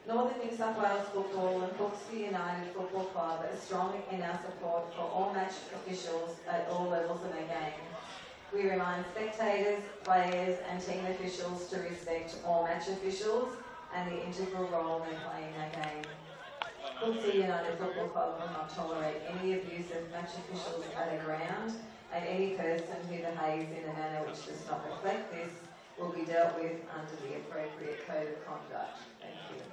Northern New South Wales Football and Hawkesbury United Football Club are strong in our support for all match officials at all levels of the game. We remind spectators, players and team officials to respect all match officials and the integral role they play in our game. Hawkesbury United Football Club will not tolerate any abuse of match officials at a ground, and any person who behaves in a manner which does not reflect this will be dealt with under the appropriate code of conduct. Thank you.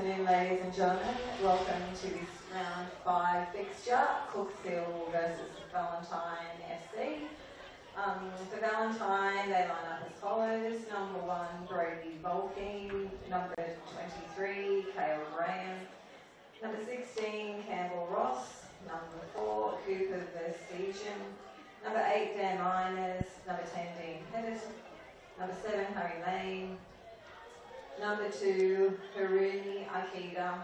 afternoon, ladies and gentlemen. Welcome to this round 5 fixture, Cooks Hill versus Valentine FC. For Valentine, they line up as follows. Number 1, Brody Volkine. Number 23, Cale Graham. Number 16, Campbell Ross. Number 4, Cooper Verstegen. Number 8, Dan Miners. Number 10, Dean Pettit. Number 7, Harry Lane. Number 2, Haruni Akida.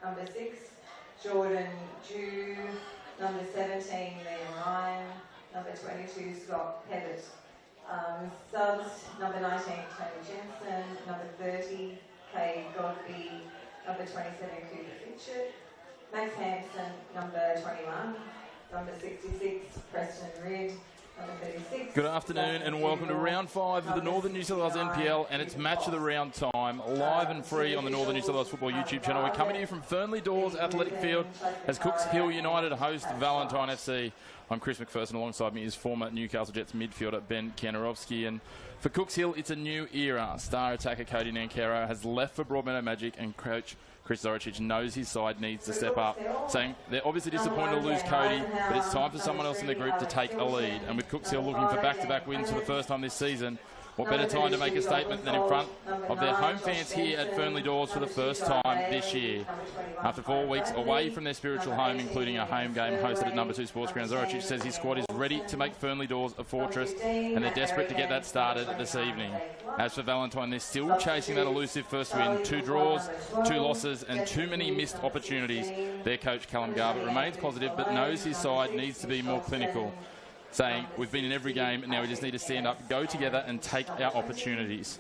Number 6, Jordan Jew. Number 17, Liam Ryan. Number 22, Scott Pettit. Subs, number 19, Tony Jensen. Number 30, Kay Godby. Number 27, Cooper Fitchett. Max Hampson, number 21. Number 66, Preston Ridd. Number 36. Good afternoon and welcome to round 5 of the Northern New South Wales NPL and it's match of the round time, live and free on the Northern New South Wales Football YouTube channel. We're coming to you from Fernley Dawes Athletic Field as Cooks Hill United host Valentine FC. I'm Chris McPherson, alongside me is former Newcastle Jets midfielder Ben Kanorowski. And for Cooks Hill, it's a new era. Star attacker Cody Nankero has left for Broadmeadow Magic and coach Chris Zoricic knows his side needs to step up, saying they're obviously disappointed to lose Cody, but it's time for someone else in the group to take a lead. And with Cooks Hill looking for back-to-back wins for the first time this season, what better time to make a statement than in front of their home fans here at Fernley Dawes for the first time this year. After 4 weeks away from their spiritual home, including a home game hosted at number 2 Sports Ground, Zoricic says his squad is ready to make Fernley Dawes a fortress and they're desperate to get that started this evening. As for Valentine, they're still chasing that elusive first win. 2 draws, 2 losses and too many missed opportunities. Their coach Callum Garbutt remains positive but knows his side needs to be more clinical, saying, we've been in every game and now we just need to stand up, go together and take our opportunities.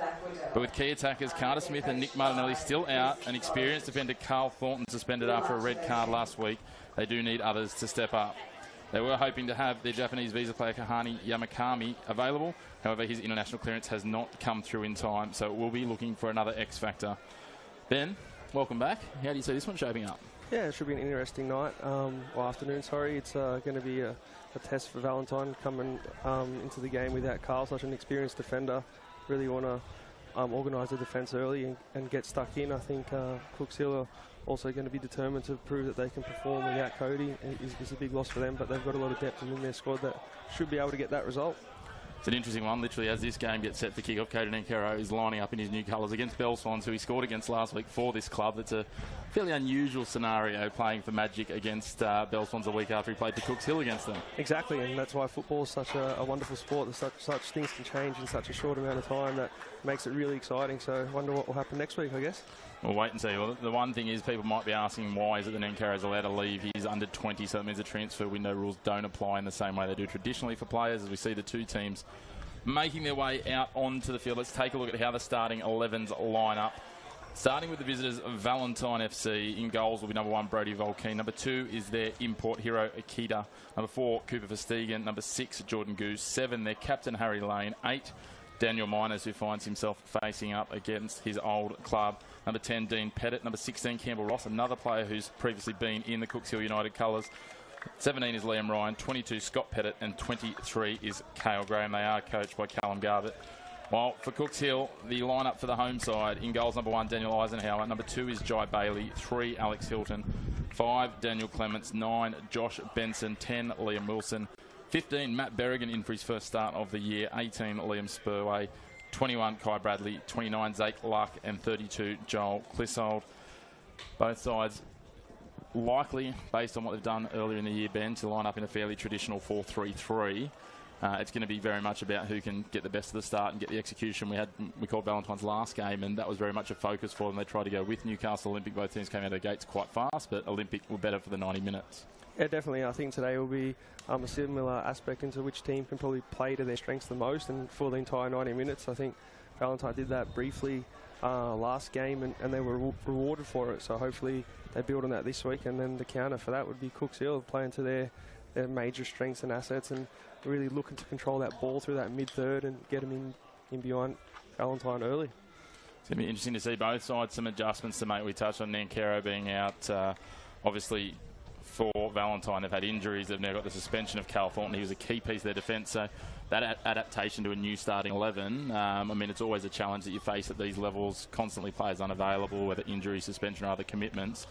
But with key attackers Carter Smith and Nick Martinelli still out and experienced defender Carl Thornton suspended after a red card last week, they do need others to step up. They were hoping to have their Japanese visa player Kahani Yamakami available. However, his international clearance has not come through in time, so we'll be looking for another X factor. Ben, welcome back. How do you see this one shaping up? Yeah, it should be an interesting night, or afternoon, sorry. It's going to be a test for Valentine coming into the game without Carl, such an experienced defender. Really want to organise the defence early and get stuck in. I think Cooks Hill are also going to be determined to prove that they can perform without Cody. It's a big loss for them, but they've got a lot of depth in their squad that should be able to get that result. It's an interesting one. Literally, as this game gets set for kick-off, Cody Nankero is lining up in his new colours against Bell Swans, who he scored against last week for this club. It's a fairly unusual scenario playing for Magic against Bell Swans a week after he played for Cooks Hill against them. Exactly, and that's why football is such a wonderful sport. There's such things can change in such a short amount of time that makes it really exciting. So I wonder what will happen next week, I guess. We'll wait and see. Well, the one thing is people might be asking why is it that Nankaro's allowed to leave. He's under 20, so it means the transfer window rules don't apply in the same way they do traditionally for players, as we see the two teams making their way out onto the field. Let's take a look at how the starting 11s line up. Starting with the visitors of Valentine FC, in goals will be number 1, Brody Volkine. Number 2 is their import hero, Akita. Number 4, Cooper Verstegen. Number 6, Jordan Goose. 7, their captain, Harry Lane. 8, Daniel Miners, who finds himself facing up against his old club. Number 10, Dean Pettit. Number 16, Campbell Ross, another player who's previously been in the Cooks Hill United colours. 17 is Liam Ryan, 22 Scott Pettit and 23 is Cale Graham. They are coached by Callum Garbutt. While for Cooks Hill, the lineup for the home side, in goals number 1, Daniel Eisenhower. Number 2 is Jai Bailey. 3, Alex Hilton. 5, Daniel Clements. 9, Josh Benson. 10, Liam Wilson. 15, Matt Berrigan in for his first start of the year. 18, Liam Spurway. 21, Kai Bradley. 29, Zake Luck. And 32, Joel Clissold. Both sides likely, based on what they've done earlier in the year, Ben, to line up in a fairly traditional 4-3-3. It's going to be very much about who can get the best of the start and get the execution. We called Valentine's last game, and that was very much a focus for them. They tried to go with Newcastle Olympic. Both teams came out of the gates quite fast, but Olympic were better for the 90 minutes. Yeah, definitely. I think today will be a similar aspect into which team can probably play to their strengths the most, and for the entire 90 minutes, I think Valentine did that briefly last game, and they were rewarded for it. So hopefully they build on that this week, and then the counter for that would be Cooks Hill playing to their major strengths and assets and really looking to control that ball through that mid-third and get them in behind Valentine early. It's going to be interesting to see both sides, some adjustments to make. We touched on Nankero being out, obviously for Valentine. They've had injuries. They've now got the suspension of Cal Thornton. He was a key piece of their defence. So that adaptation to a new starting 11, I mean, it's always a challenge that you face at these levels. Constantly players unavailable, whether injury, suspension or other commitments.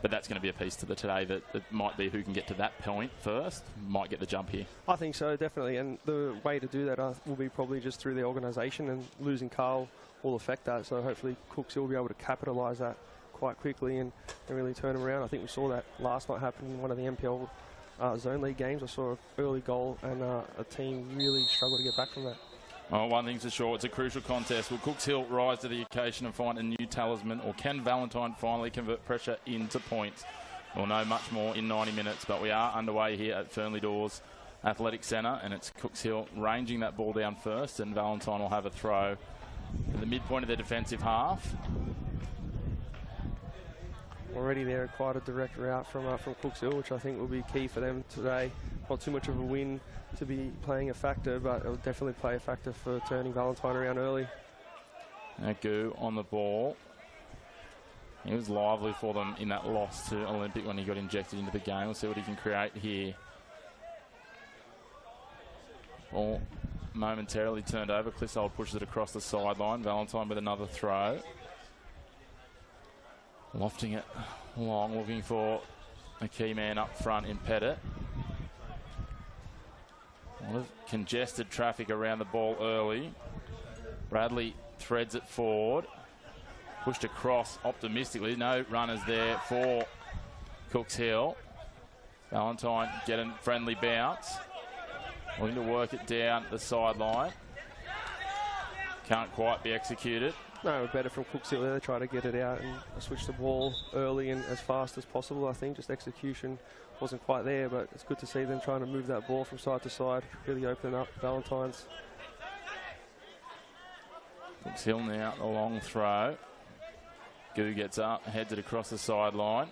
But that's going to be a piece to the today that might be who can get to that point first, might get the jump here. I think so, definitely. And the way to do that will be probably just through the organisation, and losing Carl will affect that. So hopefully Cooks will be able to capitalise that quite quickly and really turn them around. I think we saw that last night happen in one of the NPL Zone League games. I saw an early goal and a team really struggled to get back from that. Oh, one thing's for sure, it's a crucial contest. Will Cooks Hill rise to the occasion and find a new talisman, or can Valentine finally convert pressure into points? We'll know much more in 90 minutes, but we are underway here at Fernley Dawes Athletic Centre, and it's Cooks Hill ranging that ball down first, and Valentine will have a throw at the midpoint of their defensive half. Already there, quite a direct route from Cooks Hill, which I think will be key for them today. Not too much of a win to be playing a factor, but it'll definitely play a factor for turning Valentine around early. Goo on the ball. He was lively for them in that loss to Olympic when he got injected into the game. We'll see what he can create here. Ball momentarily turned over. Clissold pushes it across the sideline. Valentine with another throw. Lofting it long, looking for a key man up front in Pettit. A lot of congested traffic around the ball early. Bradley threads it forward. Pushed across optimistically. No runners there for Cooks Hill. Valentine getting friendly bounce. Looking to work it down the sideline. Can't quite be executed. No, better from Cooks Hill there. They try to get it out and switch the ball early and as fast as possible. I think just execution wasn't quite there, but it's good to see them trying to move that ball from side to side, really open up Valentine's. Cooks Hill now, a long throw. Goo gets up, heads it across the sideline.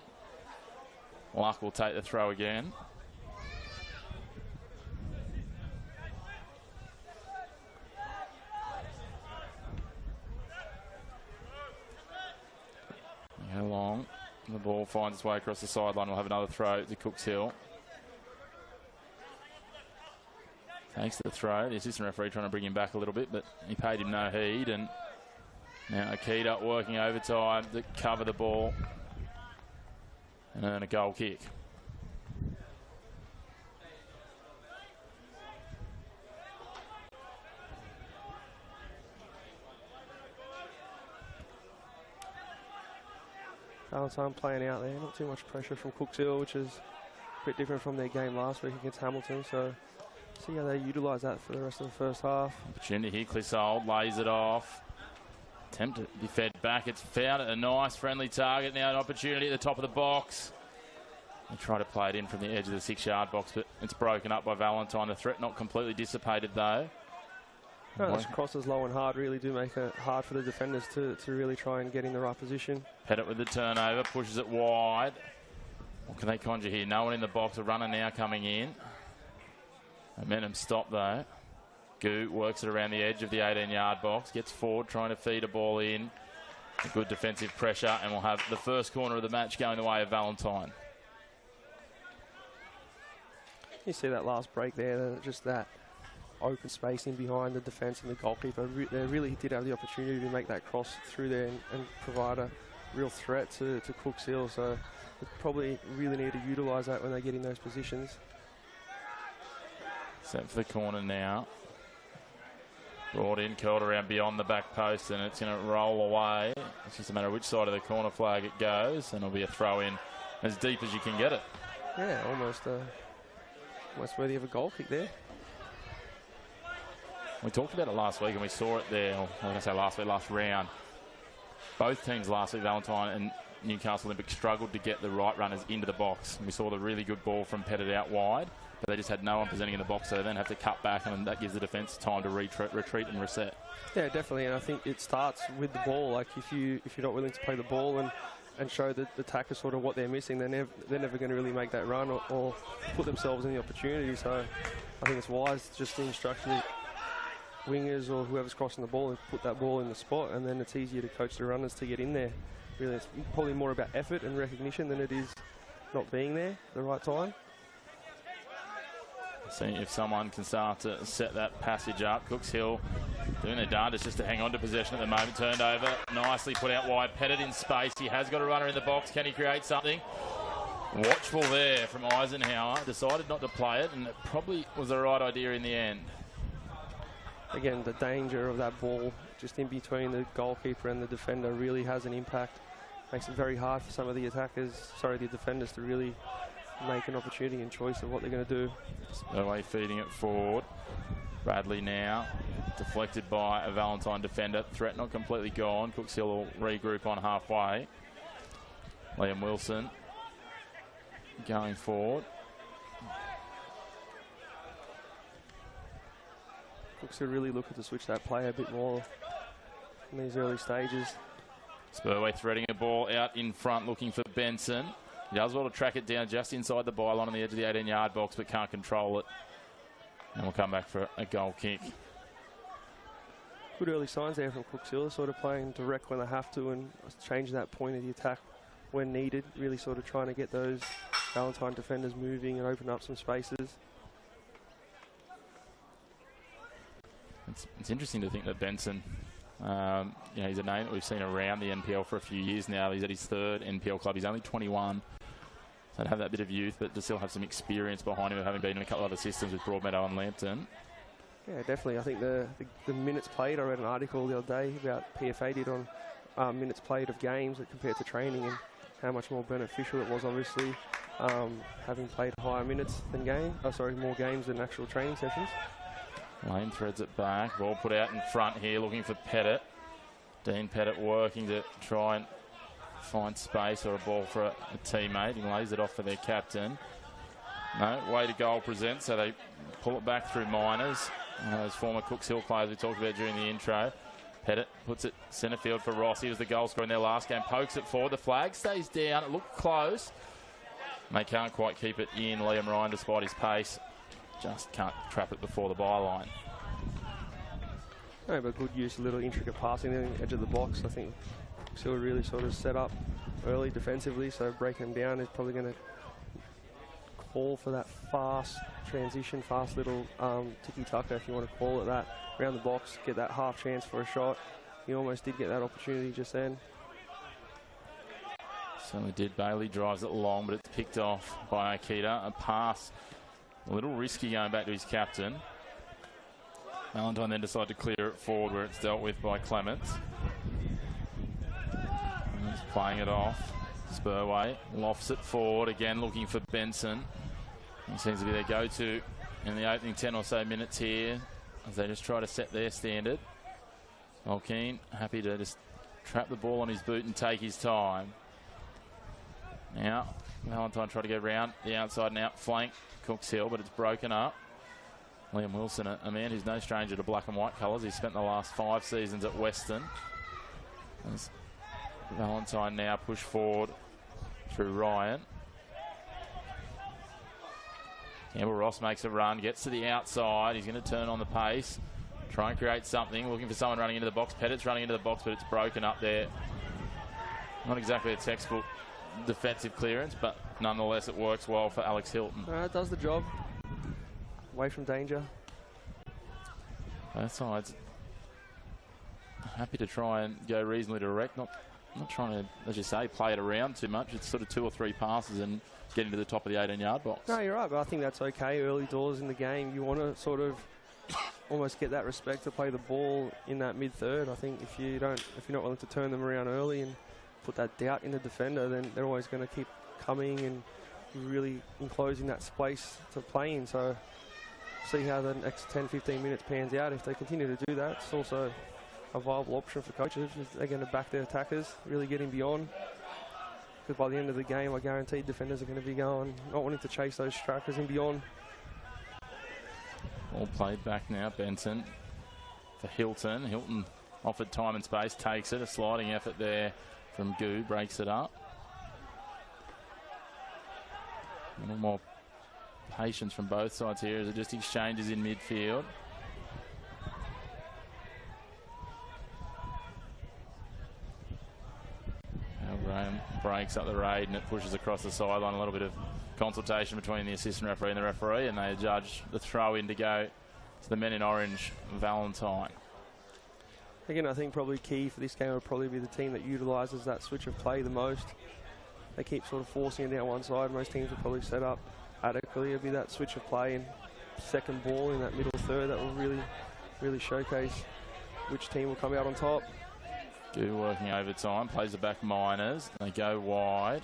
Luck will take the throw again. How long? The ball finds its way across the sideline. We'll have another throw to Cooks Hill. Takes the throw. The assistant referee trying to bring him back a little bit, but he paid him no heed. And now Akita working overtime to cover the ball and earn a goal kick. Valentine playing out there, not too much pressure from Cooks Hill, which is a bit different from their game last week against Hamilton. So see how they utilise that for the rest of the first half. Opportunity here, Clissold lays it off. Attempt to be fed back. It's found a nice friendly target. Now an opportunity at the top of the box. They try to play it in from the edge of the 6-yard box, but it's broken up by Valentine. The threat not completely dissipated though. No, those crosses low and hard really do make it hard for the defenders to really try and get in the right position. Pettit with the turnover, pushes it wide. What can they conjure here? No one in the box. A runner now coming in. Momentum stop though. Goo works it around the edge of the 18-yard box. Gets forward, trying to feed a ball in. Good defensive pressure, and we'll have the first corner of the match going the way of Valentine. You see that last break there, just that open space in behind the defence and the goalkeeper. They really did have the opportunity to make that cross through there and provide a real threat to Cooks Hill. So they probably really need to utilise that when they get in those positions. Set for the corner now. Brought in, curled around beyond the back post, and it's going to roll away. It's just a matter of which side of the corner flag it goes, and it'll be a throw in as deep as you can get it. Yeah, almost worthy of a goal kick there. We talked about it last week and we saw it there, or like I say last week, last round. Both teams last week, Valentine and Newcastle Olympic, struggled to get the right runners into the box. And we saw the really good ball from Pettit out wide, but they just had no one presenting in the box, so they then have to cut back, and that gives the defence time to retreat and reset. Yeah, definitely, and I think it starts with the ball. Like if you're not willing to play the ball and show the attackers sort of what they're missing, they're never going to really make that run or put themselves in the opportunity. So I think it's wise just to instruct the wingers or whoever's crossing the ball and put that ball in the spot, and then it's easier to coach the runners to get in there. Really, it's probably more about effort and recognition than it is not being there at the right time. See if someone can start to set that passage up. Cooks Hill doing their darndest just to hang on to possession at the moment. Turned over, nicely put out wide. Pettit in space. He has got a runner in the box. Can he create something? Watchful there from Eisenhower. Decided not to play it, and it probably was the right idea in the end. Again, the danger of that ball just in between the goalkeeper and the defender really has an impact. Makes it very hard for some of the the defenders to really make an opportunity and choice of what they're going to do. Spurway feeding it forward. Bradley now deflected by a Valentine defender. Threat not completely gone. Cooks Hill will regroup on halfway. Liam Wilson going forward. Cooks are really looking to switch that play a bit more in these early stages. Spurway threading a ball out in front, looking for Benson. He does well to track it down just inside the byline on the edge of the 18-yard box, but can't control it. And we'll come back for a goal kick. Good early signs there from Cooks Hill, sort of playing direct when they have to and changing that point of the attack when needed. Really sort of trying to get those Valentine defenders moving and open up some spaces. It's interesting to think that Benson, he's a name that we've seen around the NPL for a few years now. He's at his third NPL club. He's only 21. So to have that bit of youth, but to still have some experience behind him of having been in a couple of other systems with Broadmeadow and Lambton. Yeah, definitely. I think the minutes played, I read an article the other day about PFA did on minutes played of games compared to training and how much more beneficial it was, obviously, having played higher minutes than more games than actual training sessions. Lane threads it back. Ball put out in front here, looking for Pettit. Dean Pettit working to try and find space or a ball for a teammate. He lays it off for their captain. No, way to goal present, so they pull it back through Miners. Those former Cooks Hill players we talked about during the intro. Pettit puts it centre field for Ross. He was the goal scorer in their last game. Pokes it forward. The flag stays down. It looked close. They can't quite keep it in. Liam Ryan, despite his pace, just can't trap it before the byline. No, but good use, a little intricate passing in the edge of the box. I think Hill really sort of set up early defensively, so breaking them down is probably going to call for that fast transition, fast little tiki-taka, if you want to call it that, around the box, get that half chance for a shot. He almost did get that opportunity just then. Certainly did. Bailey drives it long, but it's picked off by Akita. A pass, a little risky going back to his captain. Valentine then decided to clear it forward where it's dealt with by Clements. And he's playing it off. Spurway lofts it forward, again looking for Benson. He seems to be their go-to in the opening 10 or so minutes here as they just try to set their standard. Mulkeen happy to just trap the ball on his boot and take his time. Now, Valentine try to go round the outside and out flank Cooks Hill, but it's broken up. Liam Wilson, a man who's no stranger to black and white colours. He's spent the last 5 seasons at Western. As Valentine now push forward through Ryan. Campbell Ross makes a run, gets to the outside. He's going to turn on the pace, try and create something, looking for someone running into the box. Pettit's running into the box, but it's broken up there. Not exactly a textbook defensive clearance, but nonetheless it works well for Alex Hilton. It does the job. Away from danger. Both sides happy to try and go reasonably direct, not trying to, as you say, play it around too much. It's sort of 2 or 3 passes and getting to the top of the 18-yard box. No, you're right, but I think that's okay. Early doors in the game, you want to sort of almost get that respect to play the ball in that mid-third. I think if you're not willing to turn them around early and put that doubt in the defender, then they're always going to keep coming and really enclosing that space to play in. So see how the next 10-15 minutes pans out. If they continue to do that, it's also a viable option for coaches. They're going to back their attackers, really getting beyond. Because by the end of the game, I guarantee defenders are going to be going, not wanting to chase those strikers in beyond. All played back now, Benson for Hilton. Hilton offered time and space, takes it. A sliding effort there from Goo, breaks it up. A little more patience from both sides here as it just exchanges in midfield. Graham breaks up the raid and it pushes across the sideline. A little bit of consultation between the assistant referee and the referee, and they adjudge the throw in to go to the men in orange, Valentine. Again, I think probably key for this game would probably be the team that utilises that switch of play the most. They keep sort of forcing it down one side. Most teams will probably set up adequately. It'll be that switch of play and second ball in that middle third that will really showcase which team will come out on top. Goo working overtime, plays the back Miners. They go wide.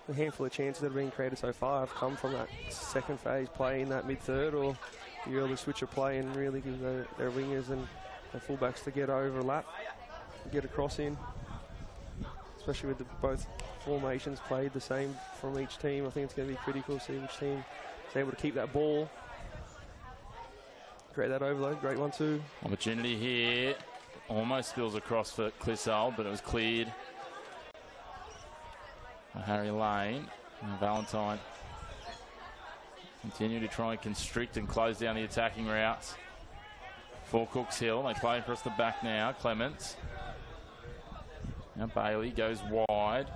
The handful of chances that have been created so far have come from that second phase play in that mid-third, or the early switch of play and really give their wingers and their fullbacks to get overlap, get a cross in. Especially with both formations played the same from each team. I think it's going to be critical to see which team is able to keep that ball. Create that overload, great 1-2. Opportunity here, almost spills across for Clissold, but it was cleared by Harry Lane. And Valentine continue to try and constrict and close down the attacking routes for Cooks Hill. They play across the back now, Clements. Now Bailey goes wide,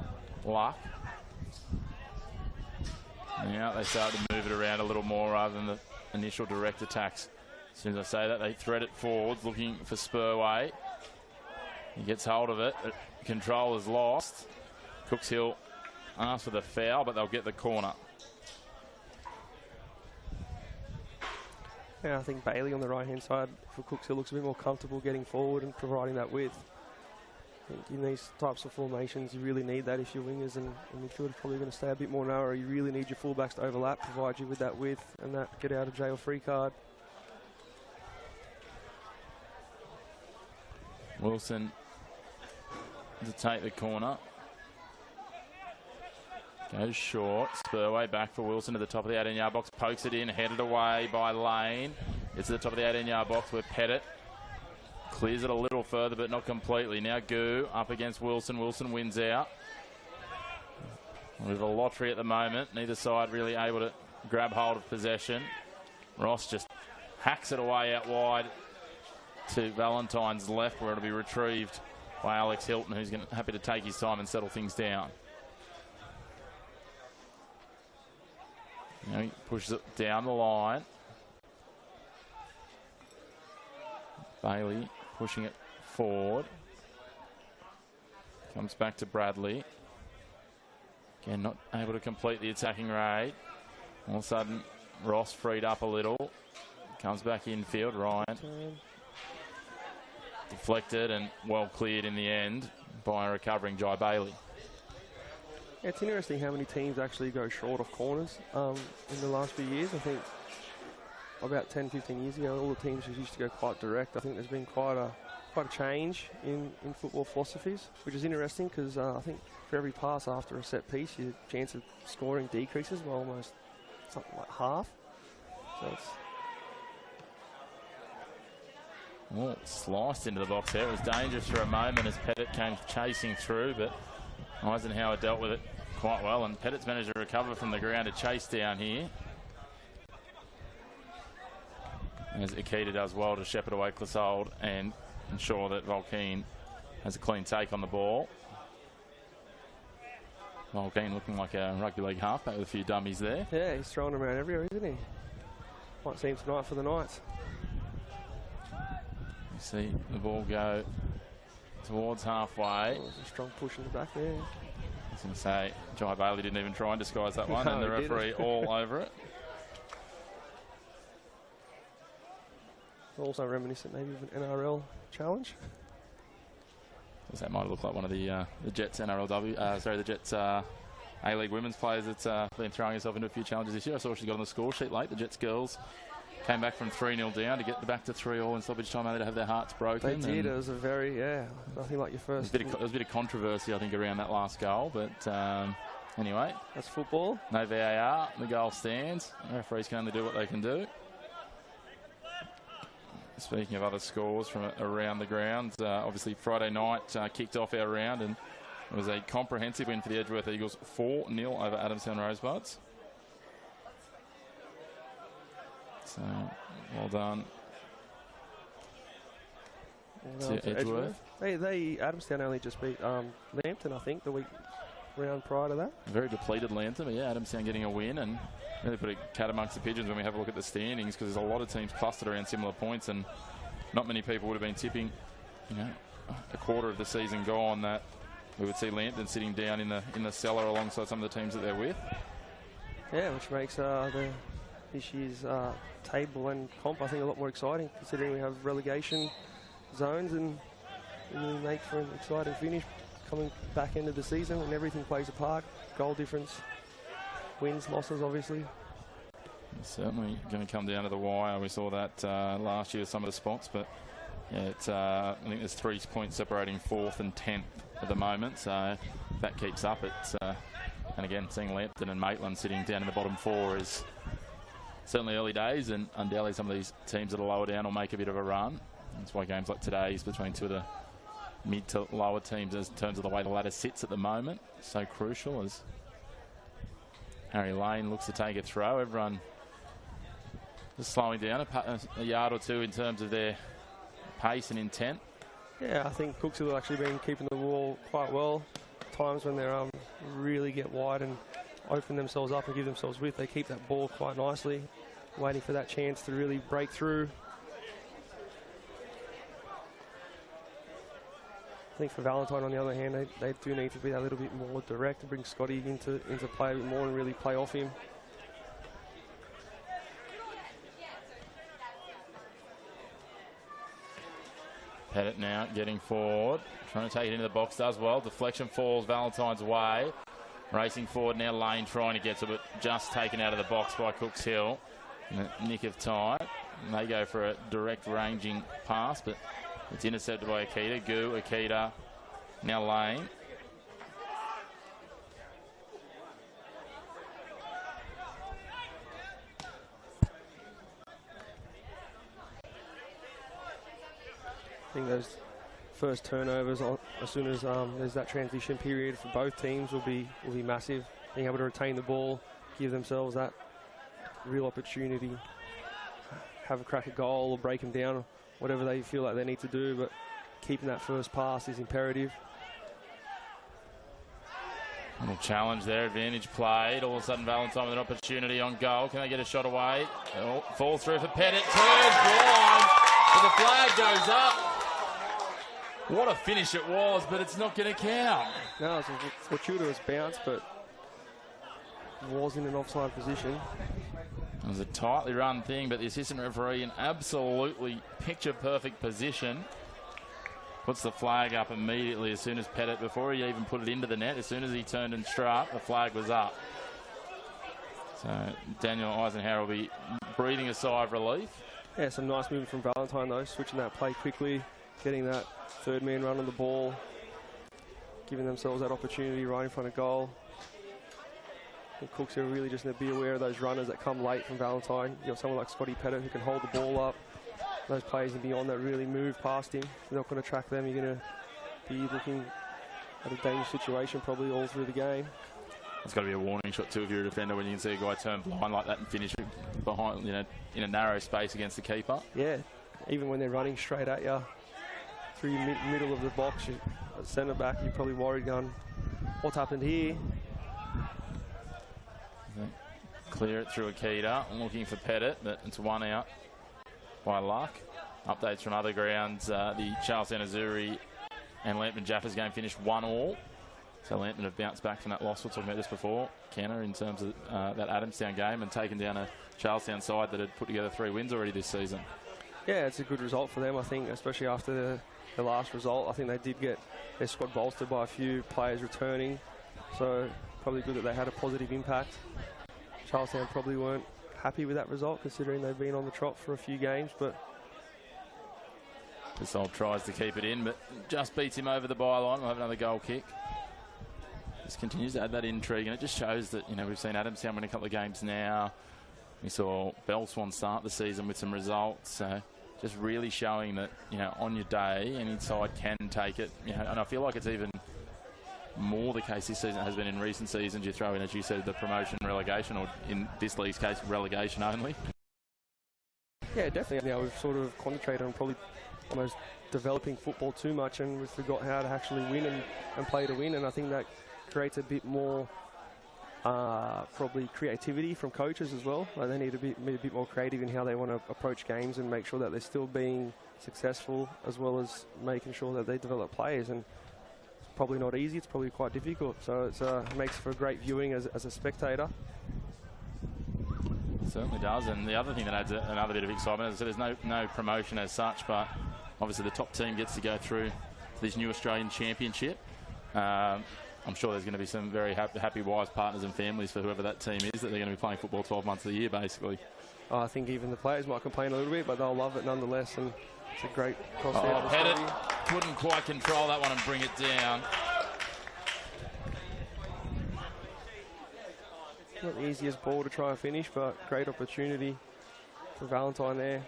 Luck. Now they start to move it around a little more rather than the initial direct attacks. As soon as I say that, they thread it forwards, looking for Spurway. He gets hold of it. Control is lost. Cooks Hill asks for the foul, but they'll get the corner. Yeah, I think Bailey on the right-hand side for Cooks Hill looks a bit more comfortable getting forward and providing that width. I think in these types of formations, you really need that if your wingers and midfield are probably going to stay a bit more narrow. You really need your fullbacks to overlap, provide you with that width and that get out of jail free card. Wilson to take the corner. Goes short. Spurway back for Wilson to the top of the 18-yard box. Pokes it in, headed away by Lane. Gets to the top of the 18-yard box where Pettit clears it a little further, but not completely. Now Goo up against Wilson. Wilson wins out. With a lottery at the moment. Neither side really able to grab hold of possession. Ross just hacks it away out wide to Valentine's left, where it'll be retrieved by Alex Hilton, who's happy to take his time and settle things down. Now he pushes it down the line. Bailey pushing it forward. Comes back to Bradley. Again, not able to complete the attacking raid. All of a sudden, Ross freed up a little. Comes back infield, Ryan. Deflected and well cleared in the end by a recovering Jai Bailey. Yeah, it's interesting how many teams actually go short of corners in the last few years. I think about 10, 15 years ago, all the teams used to go quite direct. I think there's been quite a change in football philosophies, which is interesting because I think for every pass after a set piece, your chance of scoring decreases by almost something like half. So it's sliced into the box there. It was dangerous for a moment as Pettit came chasing through, but Eisenhower dealt with it quite well, and Pettit's managed to recover from the ground to chase down here. As Akita does well to shepherd away Clissold and ensure that Volkeen has a clean take on the ball. Volkeen looking like a rugby league halfback with a few dummies there. Yeah, he's throwing them around everywhere, isn't he? Might seem tonight for the Knights. You see the ball go towards halfway. Oh, there's a strong push in the back there. I was going to say, Jai Bailey didn't even try and disguise that one, No, and the referee all over it. Also reminiscent maybe of an NRL challenge. That might look like one of the Jets the Jets A-League women's players that's been throwing herself into a few challenges this year. I saw she got on the score sheet late. The Jets girls came back from 3-0 down to get back to 3-3 in stoppage time, only to have their hearts broken. They did. It was a very, nothing like your first. There was a bit of controversy, I think, around that last goal, but anyway. That's football. No VAR. The goal stands. The referees can only do what they can do. Speaking of other scores from around the ground, obviously Friday night kicked off our round, and it was a comprehensive win for the Edgeworth Eagles, 4-0 over Adamstown Rosebuds. So, well done. to Edgeworth. Adamstown only just beat Lambton, I think, the round prior to that. A very depleted Lambton, but yeah, Adamstown getting a win and really put a cat amongst the pigeons when we have a look at the standings, because there's a lot of teams clustered around similar points, and not many people would have been tipping, a quarter of the season gone, that we would see Lambton sitting down in the cellar alongside some of the teams that they're with. Yeah, which makes this year's table and comp, I think, a lot more exciting, considering we have relegation zones, and we make for an exciting finish coming back into the season when everything plays a part. Goal difference, wins, losses, obviously. It's certainly going to come down to the wire. We saw that last year with some of the spots, but yeah, I think there's 3 points separating 4th and 10th at the moment, so if that keeps up, it's and again, seeing Lambton and Maitland sitting down in the bottom 4 is certainly early days, and undoubtedly some of these teams that are lower down will make a bit of a run. That's why games like today's between 2 of the mid to lower teams, in terms of the way the ladder sits at the moment, so crucial, as Harry Lane looks to take a throw. Everyone just slowing down a yard or two in terms of their pace and intent. Yeah, I think Cooksville have actually been keeping the ball quite well. Times when they really get wide and open themselves up and give themselves width, they keep that ball quite nicely, waiting for that chance to really break through. I think for Valentine, on the other hand, they do need to be a little bit more direct and bring Scotty into play a bit more and really play off him. Pettit now getting forward, trying to take it into the box, does well. Deflection falls Valentine's way. Racing forward now, Lane trying to get to it, just taken out of the box by Cooks Hill in the nick of time. And they go for a direct ranging pass, but it's intercepted by Akita. Akita, now Lane. I think those first turnovers, as soon as there's that transition period for both teams, will be massive. Being able to retain the ball, give themselves that real opportunity, have a crack at goal or break them down, whatever they feel like they need to do, but keeping that first pass is imperative. Little challenge there, advantage played. All of a sudden Valentine with an opportunity on goal. Can they get a shot away? Oh, fall through for Pettit. Turns blind, but the flag goes up. What a finish it was, but it's not going to count. No, it's a fortuitous bounce, but was in an offside position. It was a tightly run thing, but the assistant referee in absolutely picture-perfect position puts the flag up immediately as soon as Pettit, before he even put it into the net, as soon as he turned and struck, the flag was up. So Daniel Eisenhower will be breathing a sigh of relief. Yeah, some nice movement from Valentine though, switching that play quickly, getting that third man run on the ball, giving themselves that opportunity right in front of goal. And Cooks are really just going to be aware of those runners that come late from Valentine. You've got someone like Scotty Pettit who can hold the ball up. Those players and beyond that really move past him. You're not going to track them. You're going to be looking at a dangerous situation probably all through the game. It's got to be a warning shot too if you're a defender, when you can see a guy turn blind like that and finish it behind, in a narrow space against the keeper. Yeah, even when they're running straight at you through your middle of the box, centre back, you're probably worried going, what's happened here? Clear it through Akita, looking for Pettit, but it's one out by luck. Updates from other grounds, the Charlestown Azuri and Lambton Jaffers game finished 1-1. So Lambton have bounced back from that loss we were talking about just before, Kenner, in terms of that Adamstown game, and taken down a Charlestown side that had put together 3 wins already this season. Yeah, it's a good result for them, I think, especially after the last result. I think they did get their squad bolstered by a few players returning, so probably good that they had a positive impact. Charlestown probably weren't happy with that result, considering they've been on the trot for a few games, but Gasol tries to keep it in, but just beats him over the byline. We'll have another goal kick. Just continues to add that intrigue, and it just shows that, we've seen Adamstown win a couple of games now. We saw Bell Swan start the season with some results, so just really showing that, on your day, any side can take it. And I feel like it's even more the case this season has been in recent seasons. You throw in, as you said, the promotion, relegation, or in this league's case, relegation only. Yeah, definitely. Now we've sort of concentrated on probably almost developing football too much, and we've forgot how to actually win and play to win, and I think that creates a bit more probably creativity from coaches as well. Like, they need to be a bit more creative in how they want to approach games and make sure that they're still being successful, as well as making sure that they develop players. And it's probably not easy, it's probably quite difficult, so it makes for great viewing as a spectator. It certainly does, and the other thing that adds another bit of excitement is that there's no promotion as such, but obviously the top team gets to go through to this new Australian Championship. I'm sure there's going to be some very happy wives, partners and families for whoever that team is, that they're going to be playing football 12 months of the year, basically. I think even the players might complain a little bit, but they'll love it nonetheless, and it's a great cross there. Oh, Pettit couldn't quite control that one and bring it down. Not the easiest ball to try and finish, but great opportunity for Valentine there.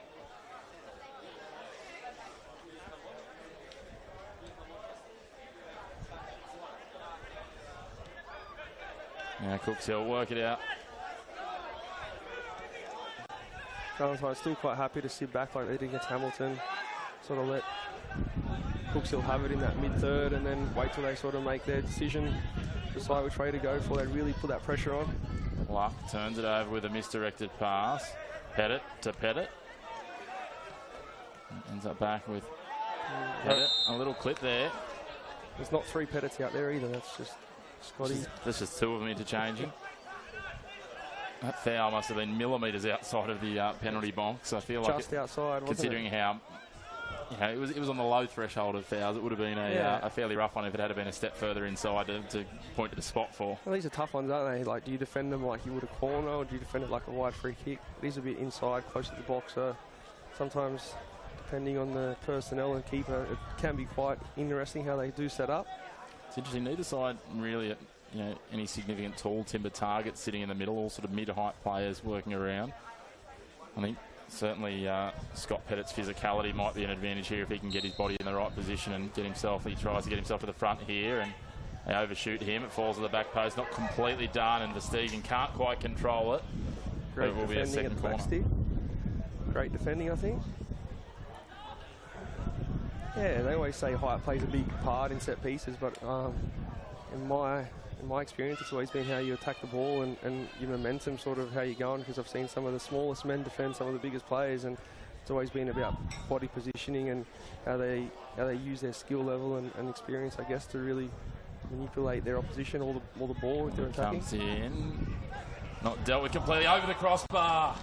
Now Cooks Hill work it out. Valentine's still quite happy to sit back like they did against Hamilton. Sort of let Cooks Hill have it in that mid-third and then wait till they sort of make their decision, decide which way to go before they really put that pressure on. Luck turns it over with a misdirected pass. Pettit to Pettit. Ends up back with Pettit. A little clip there. There's not 3 Pettits out there either, that's just Scotty. There's just 2 of them interchanging. That foul must have been millimetres outside of the penalty box. I feel like just outside, considering how, you know, it was on the low threshold of fouls. It would have been a fairly rough one if it had been a step further inside to point to the spot for. Well, these are tough ones, aren't they? Like, do you defend them like you would a corner, or do you defend it like a wide free kick? These are a bit inside, close to the box, so sometimes, depending on the personnel and keeper, it can be quite interesting how they do set up. It's interesting. Neither side really, any significant tall timber targets sitting in the middle. All sort of mid-height players working around. I think certainly Scott Pettit's physicality might be an advantage here if he can get his body in the right position and get himself. He tries to get himself to the front here, and they overshoot him. It falls to the back post, not completely done, and Verstegen can't quite control it. Great it will defending be a second at the corner. back stick. Great defending, I think. Yeah, they always say height plays a big part in set pieces, but in my experience, it's always been how you attack the ball and your momentum, sort of how you're going, because I've seen some of the smallest men defend some of the biggest players, and it's always been about body positioning and how they use their skill level and experience, I guess, to really manipulate their opposition or the ball if they're attacking. Comes in, not dealt with completely, over the crossbar.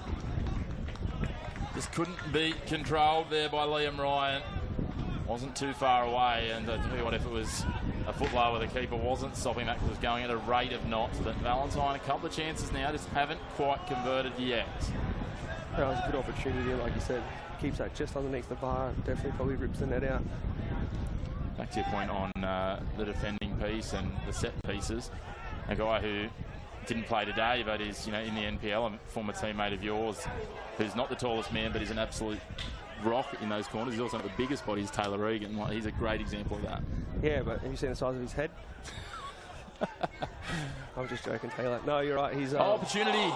Just couldn't be controlled there by Liam Ryan. Wasn't too far away, and I tell you what, if it was a foot lower, the keeper wasn't stopping that because it was going at a rate of knots. But Valentine, a couple of chances now, just haven't quite converted yet. That was a good opportunity, like you said. Keeps that just underneath the bar, definitely probably rips the net out. Back to your point on the defending piece and the set pieces. A guy who didn't play today, but is in the NPL, a former teammate of yours, who's not the tallest man, but is an absolute rock in those corners. He's also not the biggest body. He's Taylor Regan. He's a great example of that. Yeah, but have you seen the size of his head? I'm just joking, Taylor. No, you're right. He's opportunity,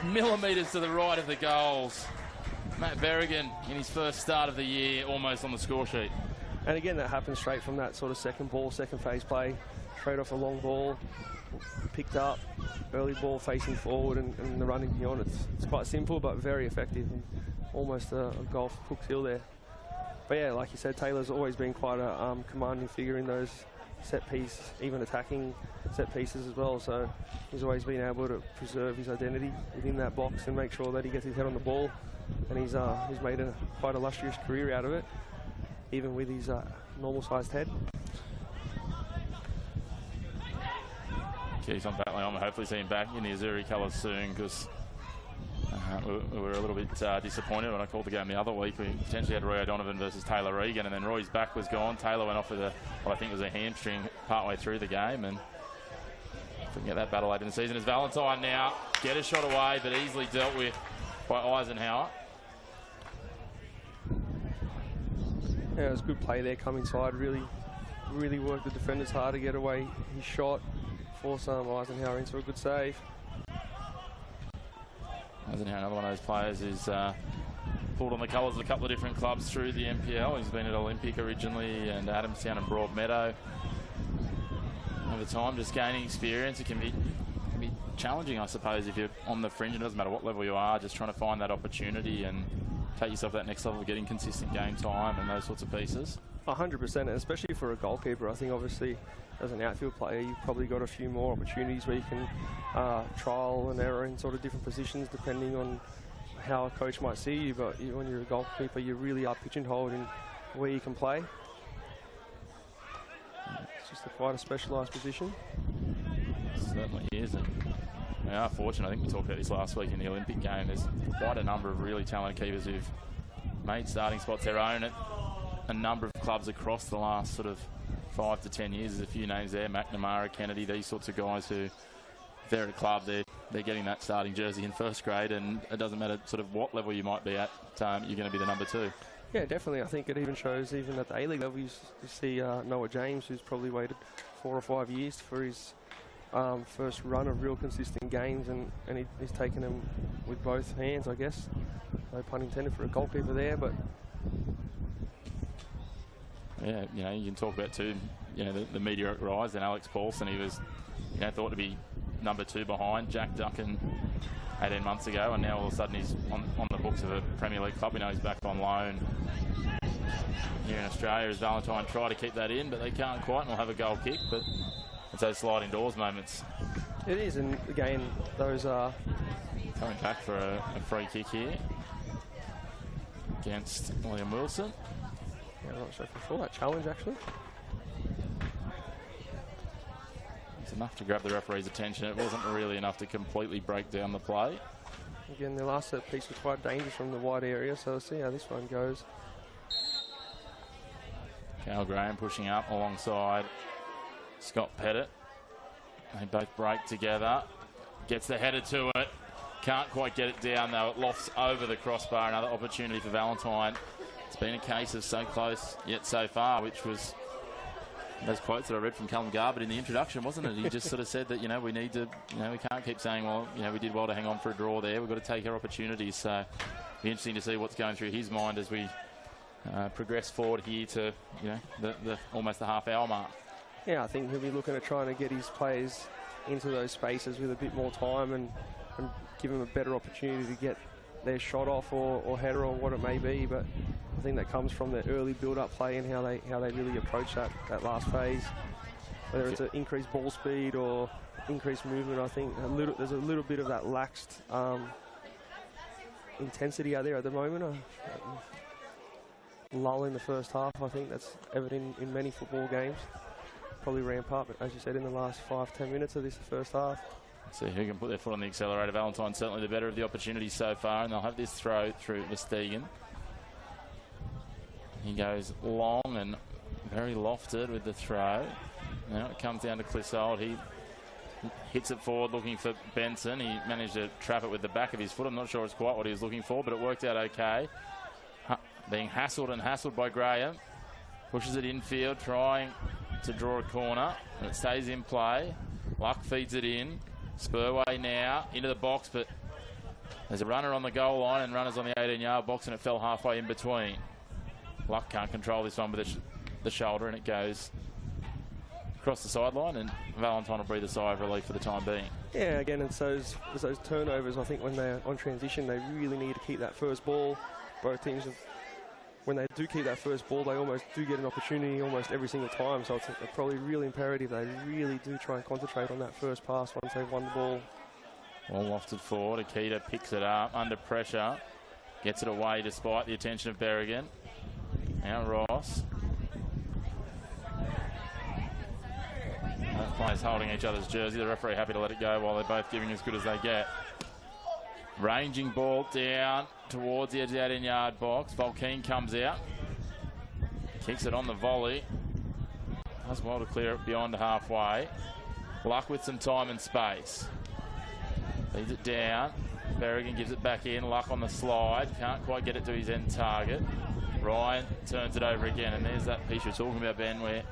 millimetres to the right of the goals. Matt Berrigan in his first start of the year, almost on the score sheet. And again, that happens straight from that sort of second phase play, straight off a long ball, picked up, early ball facing forward, and the running beyond. It's quite simple, but very effective. And almost a goal for Cooks Hill there. But yeah, like you said, Taylor's always been quite a commanding figure in those set piece, even attacking set pieces as well. So he's always been able to preserve his identity within that box and make sure that he gets his head on the ball. And he's made quite a illustrious career out of it, even with his normal-sized head. Keeps on battling on. Hopefully see him back in the Azuri colours soon, because we were a little bit disappointed when I called the game the other week. We potentially had Roy O'Donovan versus Taylor Regan, and then Roy's back was gone. Taylor went off with what I think was a hamstring partway through the game, and if we can get that battle later in the season. As Valentine now get a shot away, but easily dealt with by Eisenhower. Yeah, it was a good play there, come inside, really worked the defenders hard to get away his shot, force Eisenhower into a good save. Eisenhower, another one of those players who's pulled on the colours of a couple of different clubs through the NPL. He's been at Olympic originally and Adamstown and Broadmeadow. Over time, just gaining experience. It can be challenging, I suppose, if you're on the fringe. It doesn't matter what level you are, just trying to find that opportunity and take yourself to that next level, getting consistent game time and those sorts of pieces. 100%, and especially for a goalkeeper. I think obviously as an outfield player, you've probably got a few more opportunities where you can trial and error in sort of different positions depending on how a coach might see you. But when you're a goalkeeper, you really are pigeonholed in where you can play. It's just quite a specialised position. It certainly is. And we are fortunate. I think we talked about this last week in the Olympic game. There's quite a number of really talented keepers who've made starting spots their own at a number of clubs across the last sort of 5 to 10 years. There's a few names there, McNamara, Kennedy, these sorts of guys who, if they're at a club, they're getting that starting jersey in first grade, and it doesn't matter sort of what level you might be at, you're going to be the number 2. Yeah, definitely. I think it even shows even at the A-League level. You see Noah James, who's probably waited 4 or 5 years for his first run of real consistent games, and he's taken them with both hands, I guess. No pun intended for a goalkeeper there, but yeah, you know, you can talk about too, you know, the meteoric rise. And Alex Paulson, he was, you know, thought to be number 2 behind Jack Duncan 18 months ago, and now all of a sudden he's on the books of a Premier League club. We know he's back on loan here in Australia as Valentine try to keep that in, but they can't quite, and will have a goal kick. But it's those sliding doors moments. It is, and again, those are coming back for a free kick here against William Wilson. Yeah, I'm not sure if I saw that challenge actually. It's enough to grab the referee's attention. It wasn't really enough to completely break down the play. Again, the last set piece was quite dangerous from the wide area, so we'll see how this one goes. Cal Graham pushing up alongside Scott Pettit. They both break together. Gets the header to it. Can't quite get it down though. It lofts over the crossbar. Another opportunity for Valentine. It's been a case of so close yet so far, which was those quotes that I read from Callum Garbutt in the introduction, wasn't it? He just sort of said that, you know, we need to, you know, we can't keep saying, well, you know, we did well to hang on for a draw there. We've got to take our opportunities. So it'll be interesting to see what's going through his mind as we progress forward here to, you know, the almost the half-hour mark. Yeah, I think he'll be looking at trying to get his players into those spaces with a bit more time and give them a better opportunity to get their shot off or header or what it may be. But I think that comes from their early build-up play and how they really approach that last phase. Whether it's an increased ball speed or increased movement, I think there's a little bit of that laxed intensity out there at the moment. Lull in the first half, I think that's evident in many football games. Probably ramp up, as you said, in the last 5-10 minutes of this first half. See who can put their foot on the accelerator. Valentine certainly the better of the opportunities so far, and they'll have this throw through Verstegen. He goes long and very lofted with the throw. Now it comes down to Clissold. He hits it forward looking for Benson. He managed to trap it with the back of his foot. I'm not sure it's quite what he was looking for, but it worked out okay. Being hassled by Graham. Pushes it infield, trying to draw a corner, and it stays in play. Luck feeds it in. Spurway now into the box, but there's a runner on the goal line and runners on the 18-yard box, and it fell halfway in between. Luck can't control this one with the shoulder, and it goes across the sideline, and Valentine will breathe a sigh of relief for the time being. Yeah, again, it's those turnovers. I think when they're on transition, they really need to keep that first ball. Both teams, when they do keep that first ball, they almost do get an opportunity almost every single time. So it's probably really imperative they really do try and concentrate on that first pass once they've won the ball. Ball lofted forward. Akita picks it up under pressure. Gets it away despite the attention of Berrigan. Now Ross. Both players holding each other's jersey. The referee happy to let it go while they're both giving as good as they get. Ranging ball down towards the edge of the 18-yard box. Volkeen comes out. Kicks it on the volley. Does well to clear it beyond halfway. Luck with some time and space. Leads it down. Berrigan gives it back in. Luck on the slide. Can't quite get it to his end target. Ryan turns it over again. And there's that piece you're talking about, Ben, where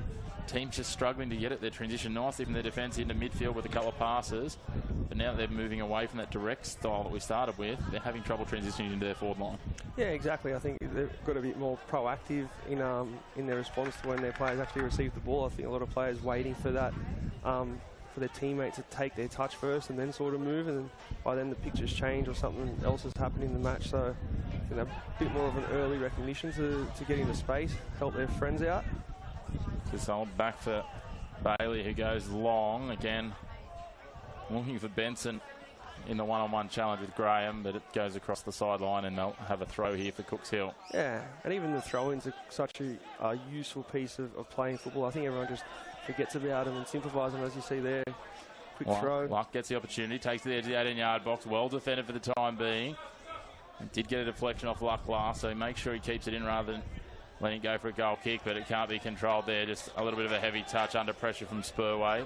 team's just struggling to get it. Their transition nicely from their defence into midfield with a couple of passes. But now that they're moving away from that direct style that we started with, they're having trouble transitioning into their forward line. Yeah, exactly. I think they've got to be more proactive in their response to when their players actually receive the ball. I think a lot of players waiting for that, for their teammates to take their touch first and then sort of move, and then by then the pictures change or something else has happened in the match. So a bit more of an early recognition to get into space, help their friends out. Just hold back for Bailey, who goes long again, looking for Benson in the one-on-one challenge with Graham, but it goes across the sideline, and they'll have a throw here for Cooks Hill. Yeah, and even the throw-ins are such a useful piece of playing football. I think everyone just forgets about them and simplifies them, as you see there. Quick throw. Luck gets the opportunity, takes the edge of the 18-yard box, well defended for the time being. And did get a deflection off Luck last, so make sure he keeps it in rather than letting it go for a goal kick, but it can't be controlled there. Just a little bit of a heavy touch under pressure from Spurway.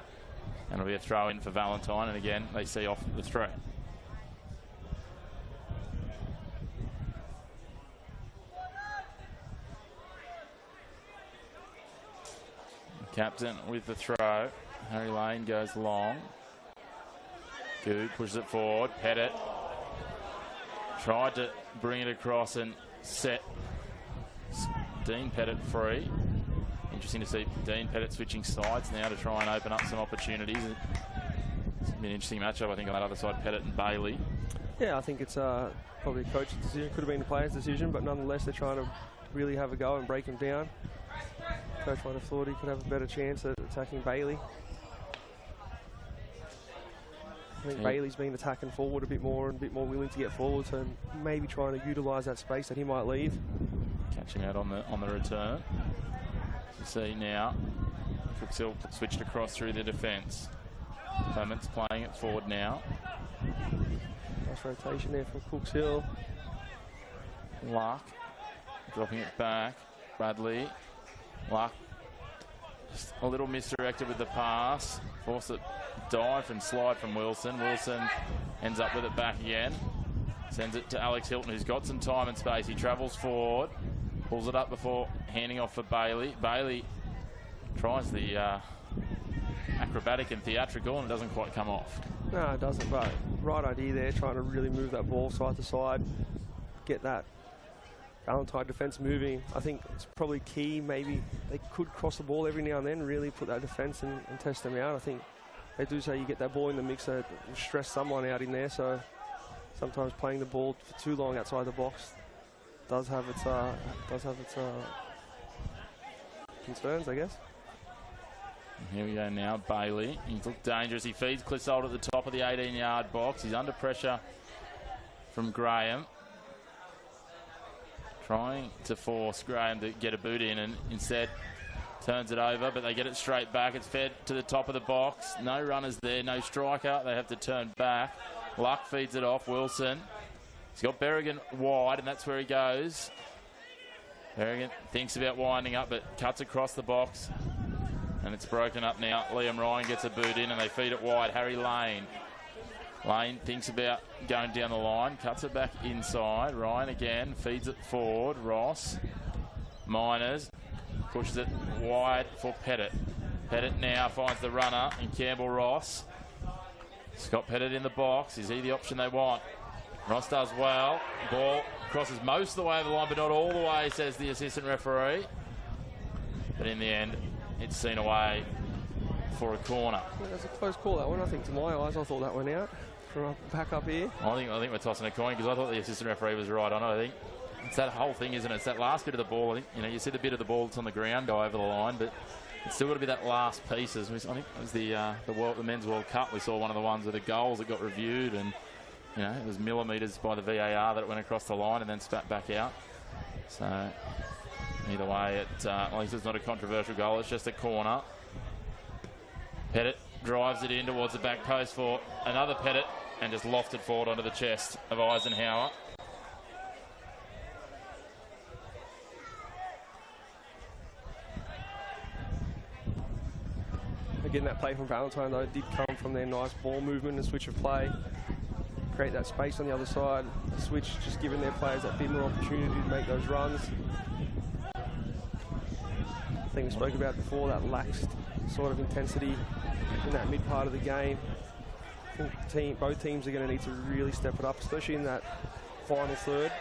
And it'll be a throw in for Valentine, and again, they see off the throw. Captain with the throw. Harry Lane goes long. Good, pushes it forward. Pettit tried to bring it across and set Dean Pettit free. Interesting to see Dean Pettit switching sides now to try and open up some opportunities. It's been an interesting matchup, I think, on that other side, Pettit and Bailey. Yeah, I think it's probably a coach's decision. Could have been the player's decision, but nonetheless, they're trying to really have a go and break him down. Coach might have thought he could have a better chance at attacking Bailey. I think Bailey's been attacking forward a bit more and a bit more willing to get forward, so maybe trying to utilise that space that he might leave. Catching out on the return. You see now, Cooks Hill switched across through the defence. Clement's playing it forward now. Nice rotation there from Cooks Hill. Luck dropping it back. Bradley. Luck just a little misdirected with the pass. Force it dive and slide from Wilson. Wilson ends up with it back again. Sends it to Alex Hilton, who's got some time and space. He travels forward, pulls it up before handing off for Bailey. Bailey tries the acrobatic and theatrical, and it doesn't quite come off. No, it doesn't, but right idea there, trying to really move that ball side to side, get that Valentine defence moving. I think it's probably key. Maybe they could cross the ball every now and then, really put that defence and test them out. I think they do say you get that ball in the mix, so stress someone out in there. So sometimes playing the ball for too long outside the box does have its concerns, I guess. Here we go now, Bailey. He's looked dangerous. He feeds Clissold at the top of the 18-yard box. He's under pressure from Graham. Trying to force Graham to get a boot in, and instead turns it over, but they get it straight back. It's fed to the top of the box. No runners there, no striker. They have to turn back. Luck feeds it off. Wilson. He's got Berrigan wide, and that's where he goes. Berrigan thinks about winding up, but cuts across the box. And it's broken up now. Liam Ryan gets a boot in, and they feed it wide. Harry Lane. Lane thinks about going down the line, cuts it back inside. Ryan again, feeds it forward. Ross. Miners pushes it wide for Pettit. Pettit now finds the runner in Campbell Ross. Scott Pettit in the box. Is he the option they want? Ross does well. Ball crosses most of the way over the line, but not all the way, says the assistant referee. But in the end, it's seen away for a corner. Yeah, that's a close call, that one. I think to my eyes, I thought that went out from back up here. I think we're tossing a coin, because I thought the assistant referee was right on it. I think it's that whole thing, isn't it? It's that last bit of the ball. I think, you see the bit of the ball that's on the ground go over the line, but it's still got to be that last piece. I think it was the Men's World Cup. We saw one of the ones with the goals that got reviewed, and it was millimetres by the VAR that it went across the line and then spat back out. So either way, at least it's not a controversial goal. It's just a corner. Pettit drives it in towards the back post for another Pettit, and just lofted forward onto the chest of Eisenhower. Again, that play from Valentine, though, did come from their nice ball movement and switch of play. Create that space on the other side. The switch just giving their players that bit more opportunity to make those runs. think we spoke about before, that lax sort of intensity in that mid part of the game. I think both teams are going to need to really step it up, especially in that final third.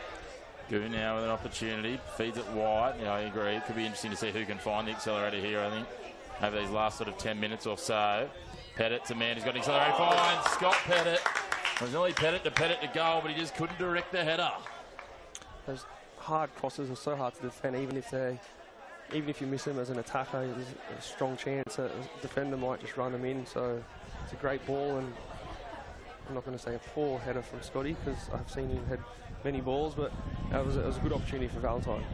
Goo now with an opportunity, feeds it wide. I agree. It could be interesting to see who can find the accelerator here, I think, over these last sort of 10 minutes or so. Pettit's a man who's got an accelerator. Fine, Scott Pettit. It was nearly Pettit to goal, but he just couldn't direct the header. Those hard crosses are so hard to defend, even if you miss them as an attacker, there's a strong chance that a defender might just run them in. So it's a great ball, and I'm not going to say a poor header from Scotty, because I've seen him head many balls, but it was a good opportunity for Valentine.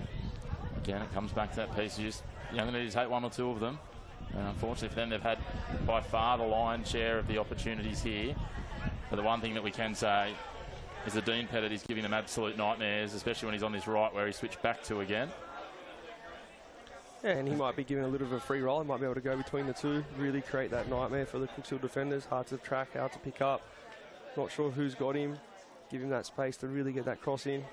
Again, it comes back to that piece. You only need to take one or two of them. And unfortunately for them, they've had by far the lion's share of the opportunities here. But the one thing that we can say is that Dean Pettit is giving them absolute nightmares, especially when he's on this right where he switched back to again. Yeah, and he might be given a little bit of a free roll. He might be able to go between the two, really create that nightmare for the Cooks Hill defenders. Hard to track, hard to pick up. Not sure who's got him. Give him that space to really get that cross in.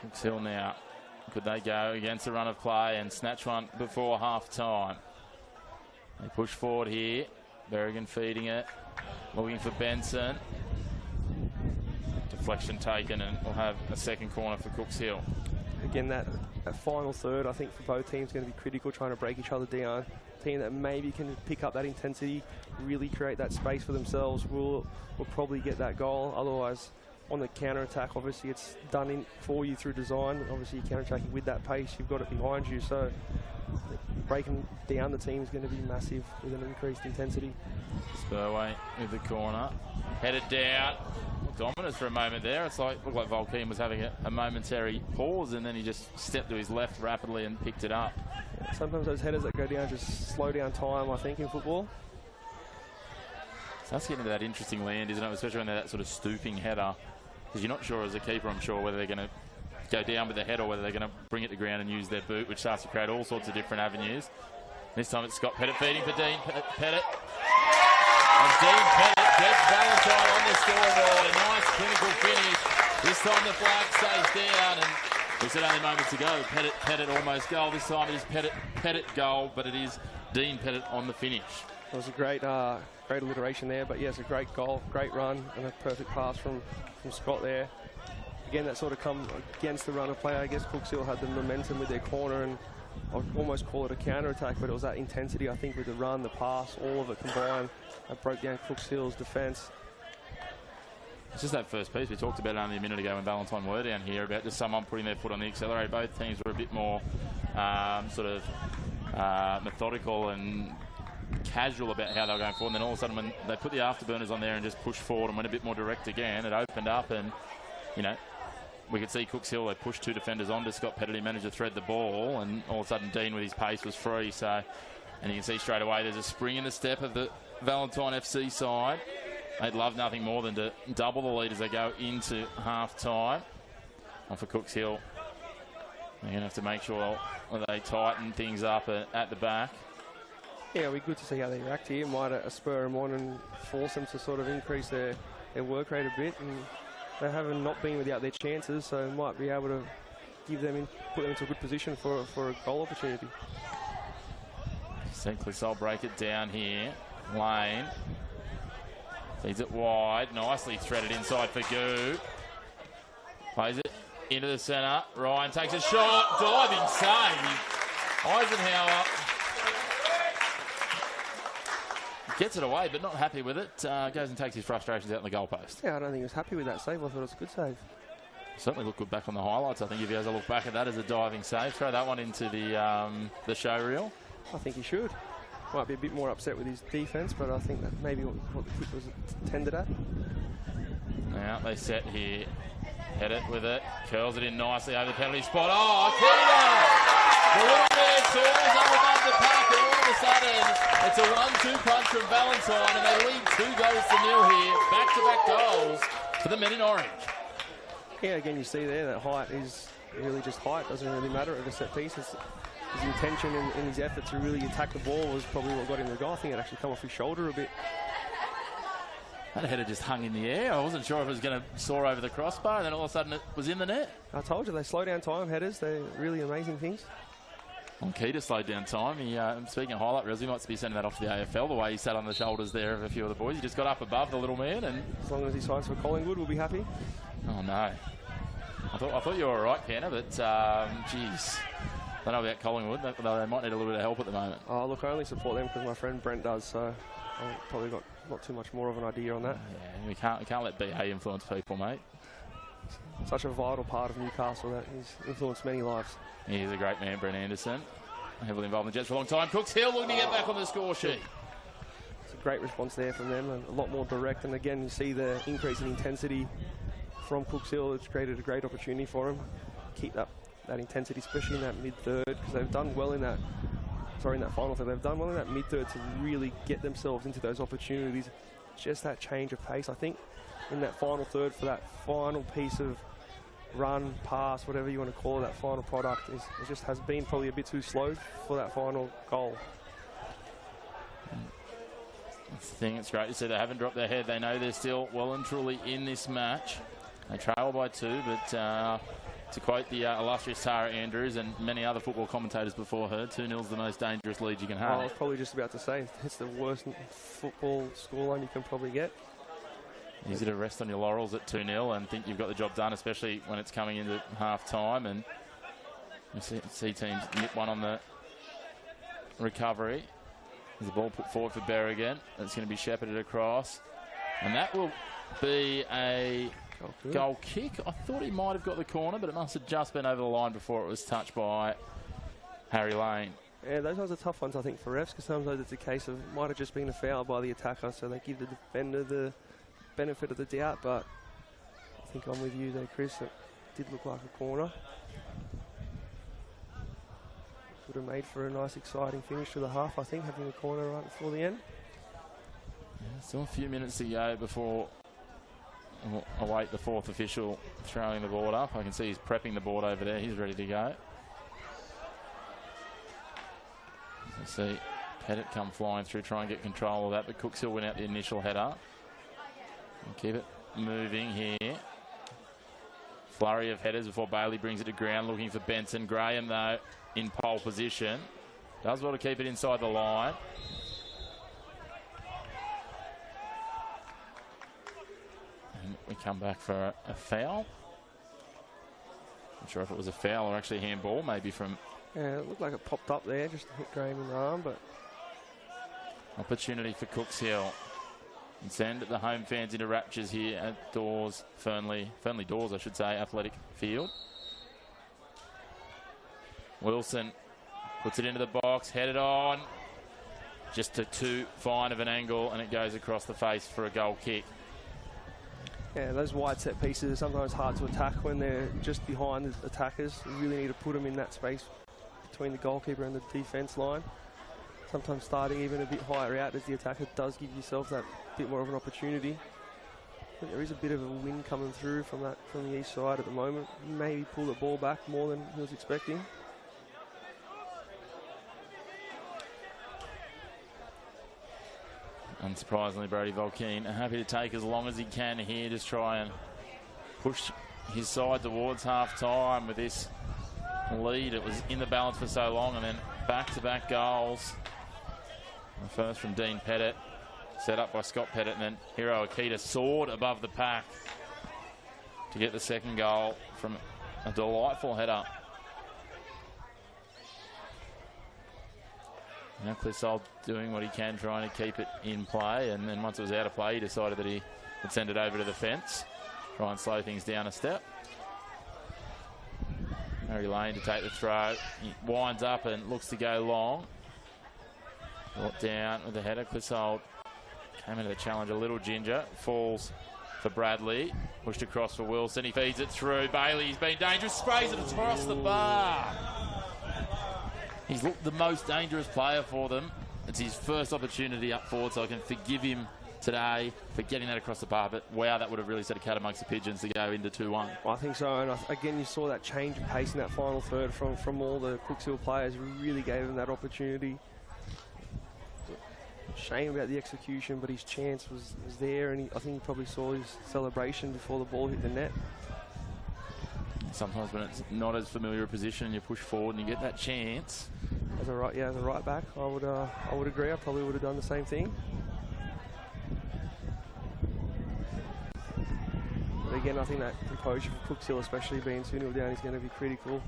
Cooks Hill now. Could they go against the run of play and snatch one before half-time? They push forward here. Berrigan feeding it. Looking for Benson. Deflection taken, and we'll have a second corner for Cooks Hill. Again, that final third, I think, for both teams, going to be critical, trying to break each other down. Team that maybe can pick up that intensity, really create that space for themselves, will probably get that goal. Otherwise, on the counter-attack, obviously it's done in for you through design. Obviously, you're counter-attacking with that pace, you've got it behind you. So breaking down the team is going to be massive with an increased intensity. Spurway with the corner. Headed down. Dominus for a moment there. It's looked like Volkeen was having a momentary pause, and then he just stepped to his left rapidly and picked it up. Yeah, sometimes those headers that go down just slow down time, I think, in football. So that's getting into that interesting land, isn't it? Especially when they're that sort of stooping header. Because you're not sure as a keeper, I'm sure, whether they're going to go down with the head or whether they're going to bring it to ground and use their boot, which starts to create all sorts of different avenues. This time it's Scott Pettit feeding for Dean Pettit. And Dean Pettit gets Valentine on the scoreboard. A nice clinical finish. This time the flag stays down, and we said only moments ago, Pettit almost goal. This time it is Pettit goal, but it is Dean Pettit on the finish. It was a great alliteration there, but yes, a great goal, great run, and a perfect pass from Scott there. Again, that sort of come against the run of play. I guess Cooks Hill had the momentum with their corner, and I'd almost call it a counter-attack, but it was that intensity, I think, with the run, the pass, all of it combined, that broke down Cooks Hill's defence. It's just that first piece we talked about only a minute ago when Valentine were down here, about just someone putting their foot on the accelerator. Both teams were a bit more methodical and casual about how they were going forward, and then all of a sudden when they put the afterburners on there and just pushed forward and went a bit more direct again, it opened up, and we could see Cooks Hill, they pushed two defenders onto Scott Pettit. He managed to thread the ball, and all of a sudden Dean with his pace was free. So, and you can see straight away there's a spring in the step of the Valentine FC side. They'd love nothing more than to double the lead as they go into half-time. And for Cooks Hill, they're going to have to make sure that they tighten things up at the back. Yeah, it'll be good to see how they react here. Might spur them on and force them to sort of increase their work rate a bit. And they haven't not been without their chances, so might be able to put them into a good position for a goal opportunity. St. Clisol break it down here. Lane feeds it wide, nicely threaded inside for Goo. Plays it into the centre. Ryan takes a shot, diving save. Eisenhower gets it away, but not happy with it. Goes and takes his frustrations out on the goalpost. Yeah, I don't think he was happy with that save. I thought it was a good save. Certainly looked good back on the highlights. I think if he has a look back at that as a diving save, throw that one into the show reel. I think he should. Might be a bit more upset with his defence, but I think that maybe what the kick was intended at. Now they set here. Head it with it. Curls it in nicely over the penalty spot. Oh, Akita! The little man soars up above the pack, and all of a sudden it's a 1-2 punch from Valentine, and they lead 2 goals to nil here. Back-to-back goals for the men in orange. Yeah, again, you see there that height is really just height. Doesn't really matter at a set piece. His intention and his effort to really attack the ball was probably what got him the goal. I think it actually come off his shoulder a bit. That header just hung in the air. I wasn't sure if it was going to soar over the crossbar, and then all of a sudden it was in the net. I told you, they slow down time, headers. They're really amazing things. On key to slow down time. Speaking of highlight reels, he might be sending that off to the AFL, the way he sat on the shoulders there of a few of the boys. He just got up above the little man. And as long as he signs for Collingwood, we'll be happy. Oh, no. I thought you were all right, Kenner, but, geez. I don't know about Collingwood. They might need a little bit of help at the moment. Oh, look, I only support them because my friend Brent does, so I've probably got not too much more of an idea on that. Yeah, we can't let BA influence people, mate. Such a vital part of Newcastle that he's influenced many lives. He's a great man, Brent Anderson. Heavily involved in the Jets for a long time. Cooks Hill looking to get back on the score sheet. It's a great response there from them, and a lot more direct. And again, you see the increase in intensity from Cooks Hill. It's created a great opportunity for him. Keep that intensity, especially in that mid-third, because they've done well in that. Sorry, in that final third. They've done well in that mid-third to really get themselves into those opportunities. Just that change of pace, I think, in that final third for that final piece of run, pass, whatever you want to call it, that final product it just has been probably a bit too slow for that final goal. I think it's great to see they haven't dropped their head. They know they're still well and truly in this match. They trail by 2, but to quote the illustrious Tara Andrews and many other football commentators before her, 2-0's the most dangerous lead you can have. I was probably just about to say, it's the worst football scoreline you can probably get. Easy to rest on your laurels at 2-0 and think you've got the job done, especially when it's coming into half-time. And you see teams nip one on the recovery. There's a ball put forward for Berrigan. That's going to be shepherded across. And that will be a goal kick. I thought he might have got the corner, but it must have just been over the line before it was touched by Harry Lane. Yeah, those ones are tough ones, I think, for refs, because sometimes it's a case of might have just been a foul by the attacker, so they give the defender the benefit of the doubt, but I think I'm with you there, Chris. It did look like a corner. Would have made for a nice, exciting finish to the half, I think, having a corner right before the end. Yeah, still a few minutes to go before we'll await the fourth official throwing the board up. I can see he's prepping the board over there. He's ready to go. You see Pettit come flying through, try and get control of that, but Cooks will win out the initial header. And keep it moving here. Flurry of headers before Bailey brings it to ground, looking for Benson. Graham, though, in pole position. Does well to keep it inside the line. And we come back for a foul. Not sure if it was a foul or actually a handball, maybe from... Yeah, it looked like it popped up there, just to hit Graham in the arm, but... Opportunity for Cooks Hill. And send the home fans into raptures here at Dawes, Fernley Dawes, I should say, Athletic Field. Wilson puts it into the box, headed on. Just to too fine of an angle, and it goes across the face for a goal kick. Yeah, those wide set pieces are sometimes hard to attack when they're just behind the attackers. You really need to put them in that space between the goalkeeper and the defence line. Sometimes starting even a bit higher out as the attacker does give yourself that bit more of an opportunity. I think there is a bit of a wind coming through from the east side at the moment. Maybe pull the ball back more than he was expecting. Unsurprisingly, Brody Volkeen happy to take as long as he can here, just try and push his side towards half-time with this lead. It was in the balance for so long, and then back-to-back goals. The first from Dean Pettit, set up by Scott Pettit, and then Hiro Akita soared above the pack to get the second goal from a delightful header. Now Clissold doing what he can, trying to keep it in play, and then once it was out of play, he decided that he would send it over to the fence, try and slow things down a step. Harry Lane to take the throw. He winds up and looks to go long. Brought down with the header. Clissold came into the challenge a little ginger. Falls for Bradley. Pushed across for Wilson. He feeds it through. Bailey's been dangerous. Sprays it across the bar. He's looked the most dangerous player for them. It's his first opportunity up forward, so I can forgive him today for getting that across the bar. But wow, that would have really set a cat amongst the pigeons to go into 2-1. I think so, and again, you saw that change of pace in that final third from all the Cooks Hill players. Really gave them that opportunity. shame about the execution, but his chance was there, and I think he probably saw his celebration before the ball hit the net. Sometimes when it's not as familiar a position and you push forward and you get that chance. As a right back, I would agree. I probably would have done the same thing. But again, I think that composure for Cooks Hill, especially being 2-0 down, is going to be critical.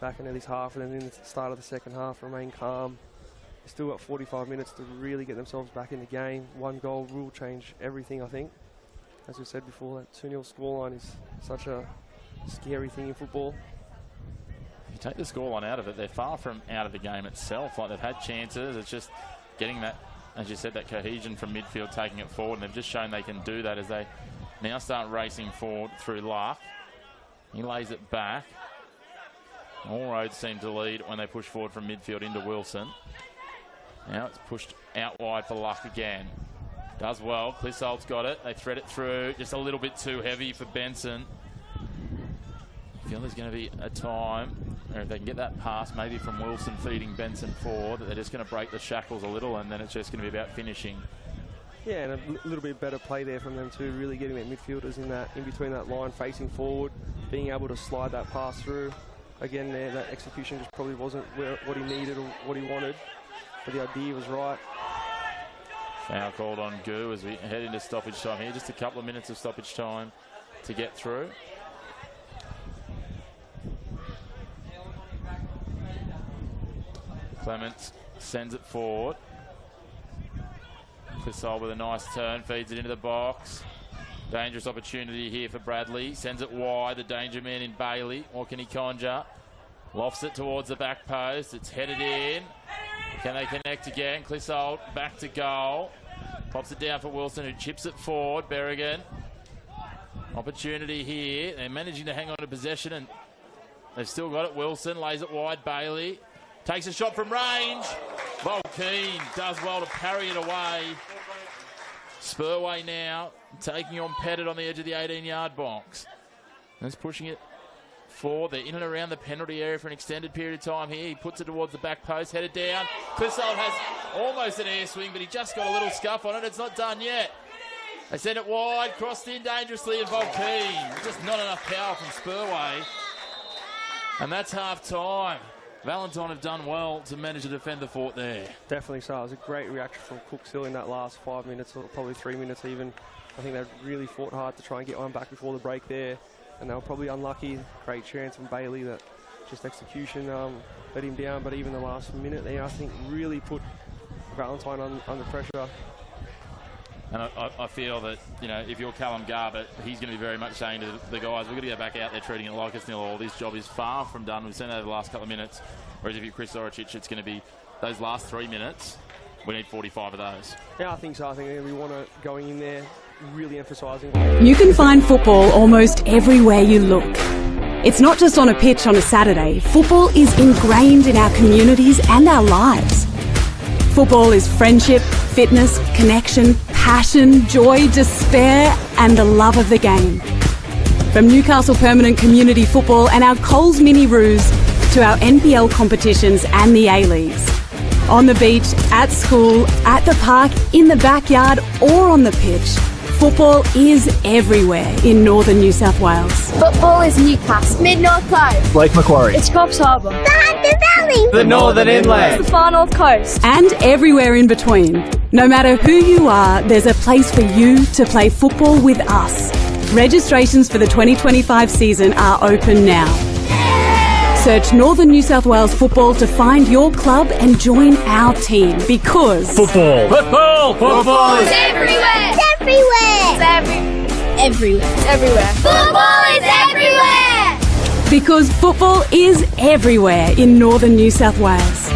Back into this half, and then in the start of the second half, remain calm. They've still got 45 minutes to really get themselves back in the game. One goal will change everything, I think. As we said before, that 2-0 scoreline is such a scary thing in football. If you take the scoreline out of it, they're far from out of the game itself. Like, they've had chances. It's just getting that, as you said, that cohesion from midfield, taking it forward, and they've just shown they can do that as they now start racing forward through Luck. He lays it back. All roads seem to lead when they push forward from midfield into Wilson. Now it's pushed out wide for Luck again. Does well. Clissold's got it. They thread it through. Just a little bit too heavy for Benson. I feel there's going to be a time, or if they can get that pass maybe from Wilson feeding Benson forward, that they're just going to break the shackles a little, and then it's just going to be about finishing. Yeah, and a little bit better play there from them too, really getting their midfielders in between that line, facing forward, being able to slide that pass through. Again, there, that execution just probably wasn't what he needed or what he wanted, but the idea was right. Foul called on Gu as we head into stoppage time here. Just a couple of minutes of stoppage time to get through. Clements sends it forward. Clissold with a nice turn, feeds it into the box. Dangerous opportunity here for Bradley. Sends it wide, the danger man in Bailey. What can he conjure? Lofts it towards the back post. It's headed in. Can they connect again? Clissold back to goal. Pops it down for Wilson, who chips it forward. Berrigan. Opportunity here. They're managing to hang on to possession, and they've still got it. Wilson lays it wide. Bailey takes a shot from range. Volkeen does well to parry it away. Spurway now taking on Pettit on the edge of the 18-yard box. That's pushing it forward. They're in and around the penalty area for an extended period of time here. He puts it towards the back post, headed down. Clissold has almost an air swing, but he just got a little scuff on it. It's not done yet. They send it wide, crossed in dangerously, and Volkeen. Just not enough power from Spurway. And that's half-time. Valentine have done well to manage to defend the fort there. Definitely so. It was a great reaction from Cooks Hill in that last 5 minutes, or probably 3 minutes even. I think they really fought hard to try and get one back before the break there, and they were probably unlucky. Great chance from Bailey, that just execution let him down, but even the last minute there, I think, really put Valentine under pressure. And I feel that, you know, if you're Callum Garbutt, he's going to be very much saying to the guys, we've got to go back out there treating it like it's nil all. This job is far from done. We've seen that over the last couple of minutes. Whereas if you're Chris Zoricic, it's going to be those last 3 minutes. We need 45 of those. Yeah, I think so. I think we want to going in there, really emphasising. You can find football almost everywhere you look. It's not just on a pitch on a Saturday. Football is ingrained in our communities and our lives. Football is friendship, fitness, connection, passion, joy, despair, and the love of the game. From Newcastle Permanent Community Football and our Coles Mini Roos to our NPL competitions and the A-Leagues. On the beach, at school, at the park, in the backyard, or on the pitch, football is everywhere in northern New South Wales. Football is Newcastle, Mid-North Coast, Lake Macquarie, it's Coffs Harbour, the Hunter Valley, the Northern Inland, the Far North Coast, and everywhere in between. No matter who you are, there's a place for you to play football with us. Registrations for the 2025 season are open now. Search Northern New South Wales Football to find your club and join our team, because football is everywhere. It's everywhere. It's everywhere. It's everywhere. Football is everywhere. Because football is everywhere in Northern New South Wales.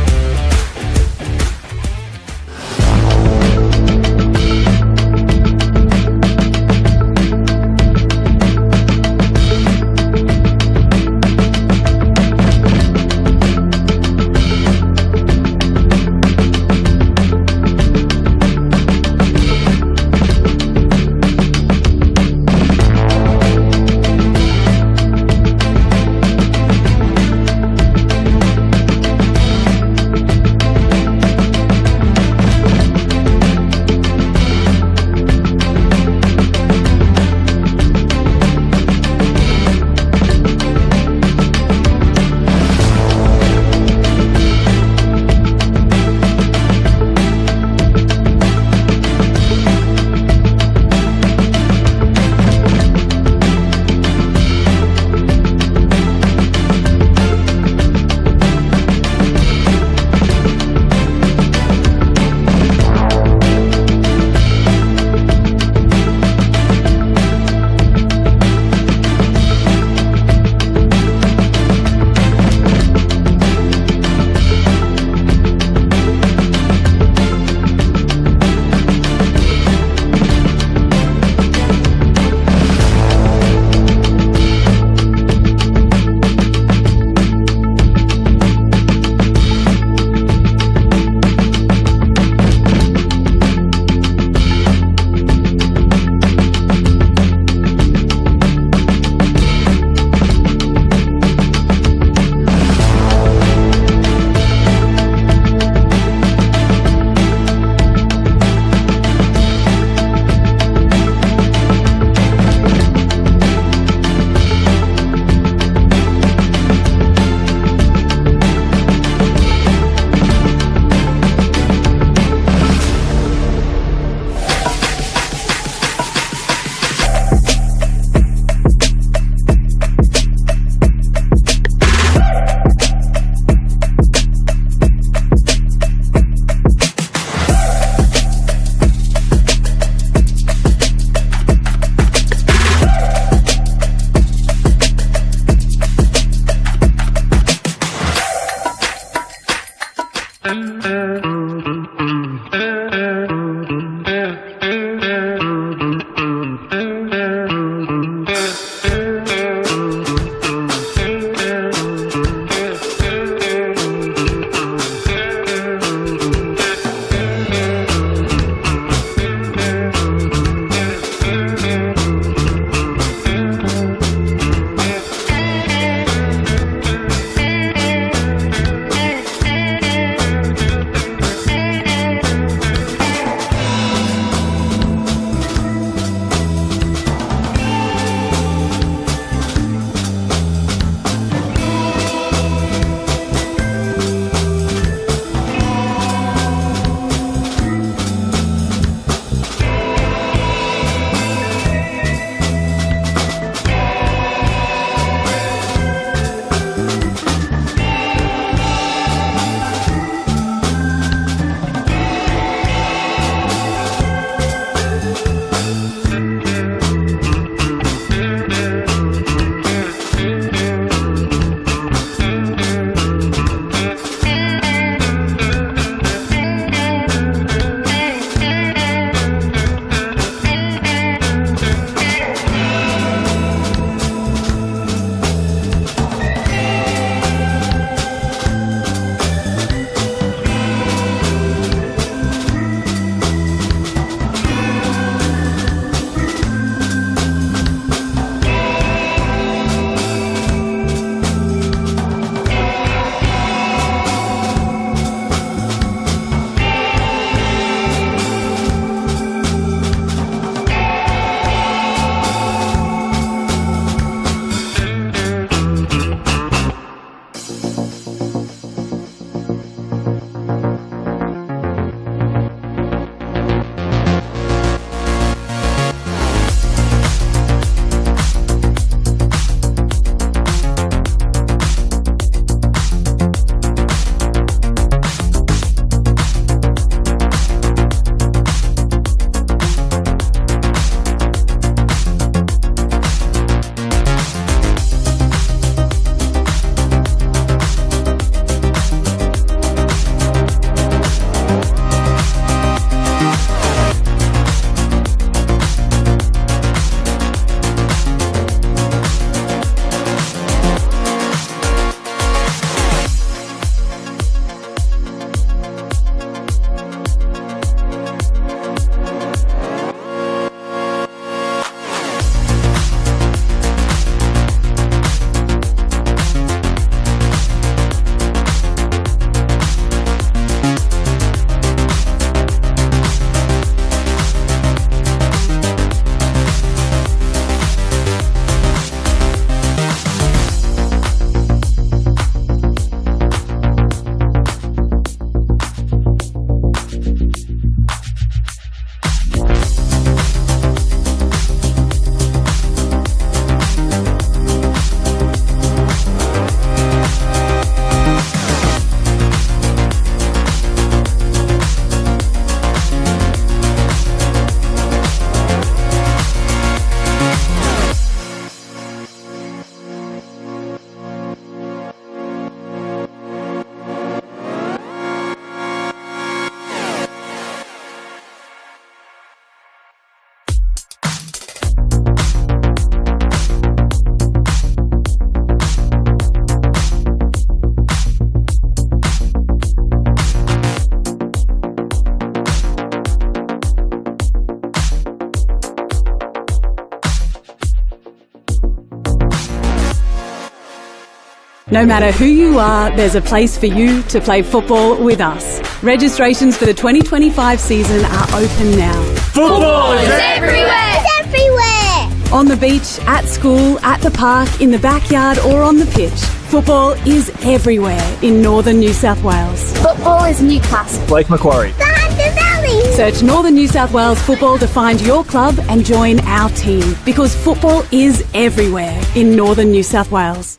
No matter who you are, there's a place for you to play football with us. Registrations for the 2025 season are open now. Football is everywhere! It's everywhere! On the beach, at school, at the park, in the backyard or on the pitch. Football is everywhere in northern New South Wales. Football is Newcastle. Lake Macquarie. The Hunter Valley. Search Northern New South Wales Football to find your club and join our team, because football is everywhere in northern New South Wales.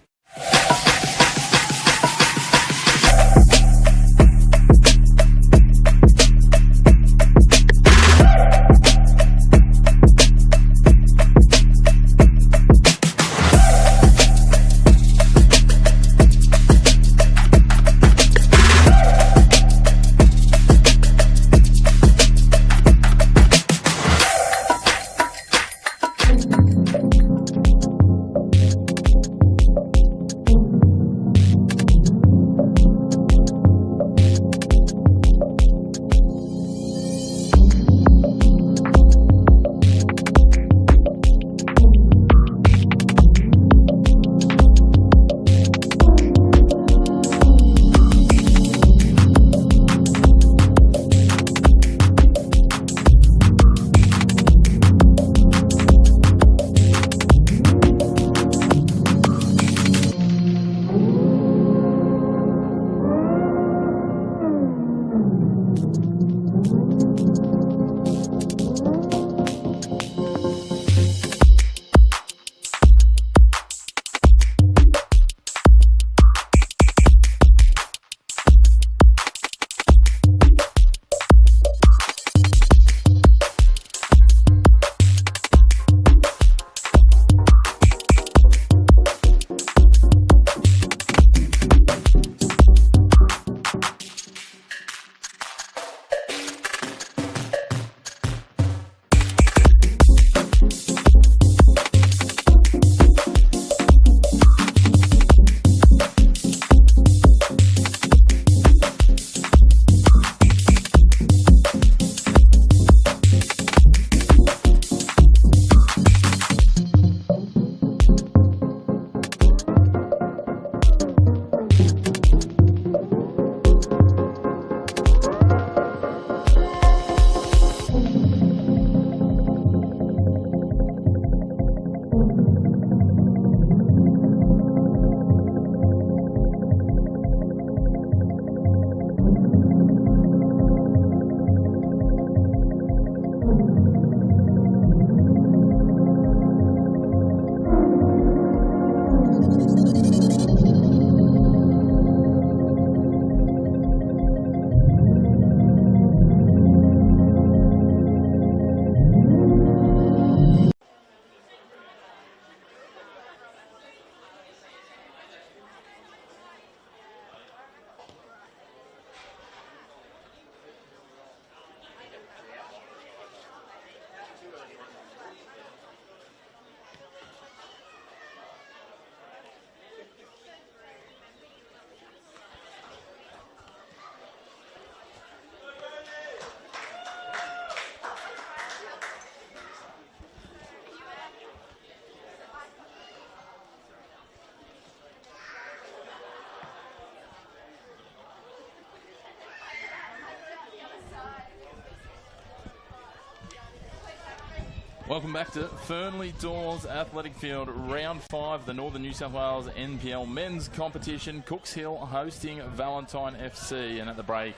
Welcome back to Fernley Dawes Athletic Field, round 5 of the Northern New South Wales NPL men's competition. Cooks Hill hosting Valentine FC, and at the break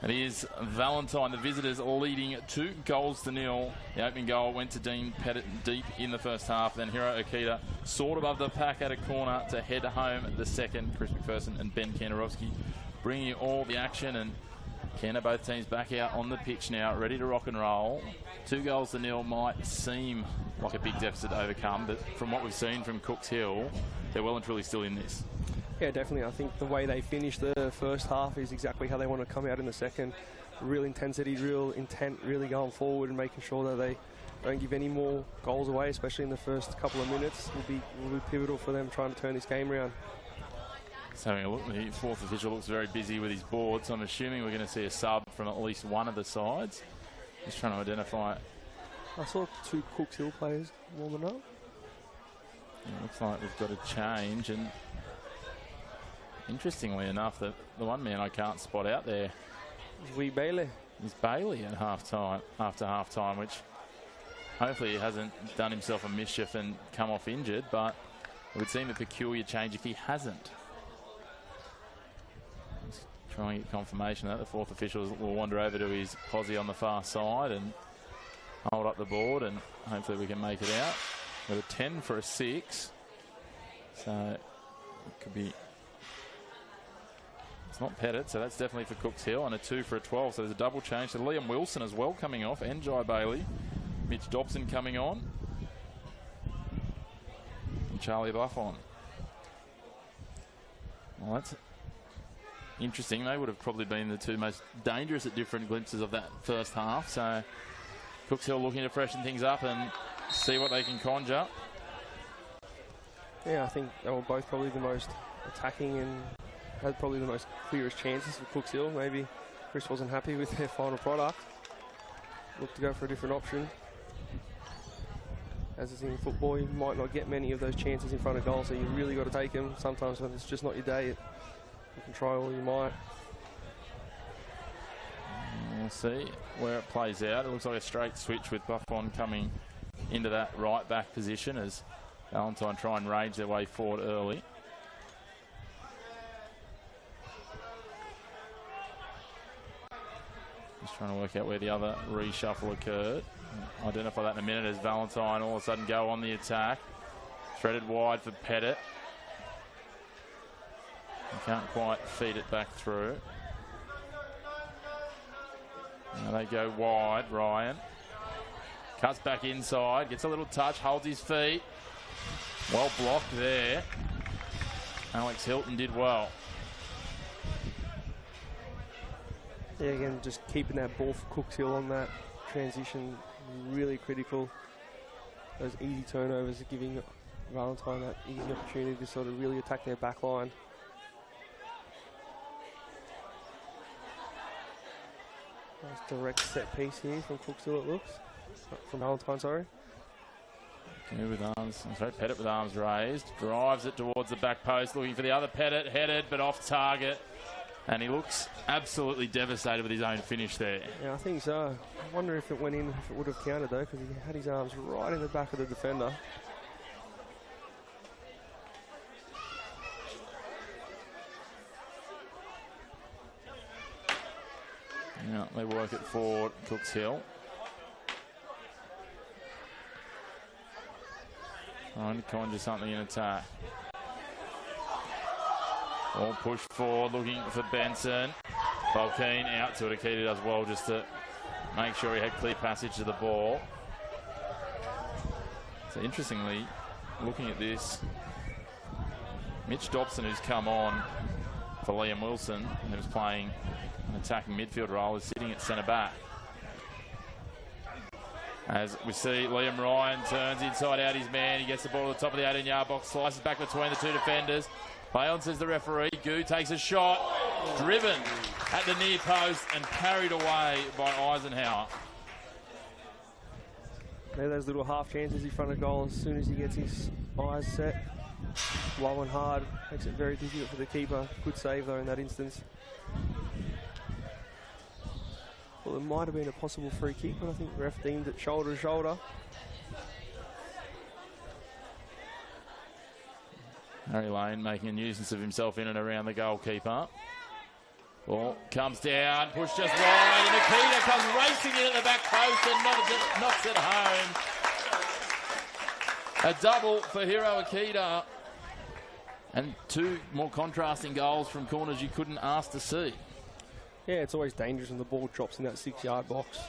it is Valentine, the visitors, leading 2-0. The opening goal went to Dean Pettit deep in the first half. Then Hiro Okita soared above the pack at a corner to head home the second. Chris McPherson and Ben Kanarowski bringing you all the action, and Canna, both teams back out on the pitch now, ready to rock and roll. 2-0 might seem like a big deficit to overcome, but from what we've seen from Cooks Hill, they're well and truly still in this. Yeah, definitely. I think the way they finished the first half is exactly how they want to come out in the second. Real intensity, real intent, really going forward and making sure that they don't give any more goals away, especially in the first couple of minutes. Will be pivotal for them trying to turn this game around. Just having a look, the fourth official looks very busy with his board, so I'm assuming we're going to see a sub from at least one of the sides. Just trying to identify. I saw 2 Cooks Hill players warming up. It looks like we've got a change, and Interestingly enough, the one man I can't spot out there It's Wee Bailey. is Bailey at after half time, which hopefully he hasn't done himself a mischief and come off injured, but it would seem a peculiar change if he hasn't. Just trying to get confirmation that the fourth official will wander over to his posse on the far side and hold up the board, and hopefully we can make it out with a 10 for a 6. So it could be, it's not Pettit, so that's definitely for Cooks Hill, and a 2 for a 12. So there's a double change. So Liam Wilson as well coming off, and Jai Bailey. Mitch Dobson coming on. And Charlie Buff on. Well, that's interesting. They would have probably been the two most dangerous at different glimpses of that first half. So Cooks Hill looking to freshen things up and see what they can conjure. Yeah, I think they were both probably the most attacking and had probably the most clearest chances for Cooks Hill. Maybe Chris wasn't happy with their final product. Looked to go for a different option. As is in football, you might not get many of those chances in front of goal, so you really got to take them. Sometimes when it's just not your day, you can try all you might. We'll see where it plays out. It looks like a straight switch with Buffon coming into that right back position as Valentine try and range their way forward early. Just trying to work out where the other reshuffle occurred. Identify that in a minute as Valentine all of a sudden go on the attack. Threaded wide for Pettit. He can't quite feed it back through. Now they go wide, Ryan. Cuts back inside, gets a little touch, holds his feet. Well blocked there. Alex Hilton did well. Yeah, again, just keeping that ball for Cooks Hill on that transition, really critical. Those easy turnovers are giving Valentine that easy opportunity to sort of really attack their back line. Nice direct set piece here from Cooks Hill, it looks. From Valentine, sorry. Okay, with arms, sorry, Pettit with arms raised. Drives it towards the back post, looking for the other Pettit, headed but off target. And he looks absolutely devastated with his own finish there. Yeah, I think so. I wonder if it went in, if it would have counted though, because he had his arms right in the back of the defender. Yeah, they work it forward, Cooks Hill. Trying to conjure something in attack. All push forward, looking for Benson. Balkeen out to it. Akita does well just to make sure he had clear passage to the ball. So interestingly, looking at this, Mitch Dobson, who's come on for Liam Wilson, and who's playing an attacking midfield role, is sitting at centre back. As we see Liam Ryan turns inside out his man, he gets the ball to the top of the 18-yard box, slices back between the two defenders. Play on, says the referee. Gu takes a shot, driven at the near post and carried away by Eisenhower. There, those little half chances in front of goal as soon as he gets his eyes set. Low and hard, makes it very difficult for the keeper. Good save though in that instance. Well, it might have been a possible free kick, but I think the ref deemed it shoulder to shoulder. Harry Lane making a nuisance of himself in and around the goalkeeper. Ball comes down, pushed just wide, and Akita comes racing in at the back post and knocks it home. A double for Hiro Akita. And two more contrasting goals from corners you couldn't ask to see. Yeah, it's always dangerous when the ball drops in that 6-yard box.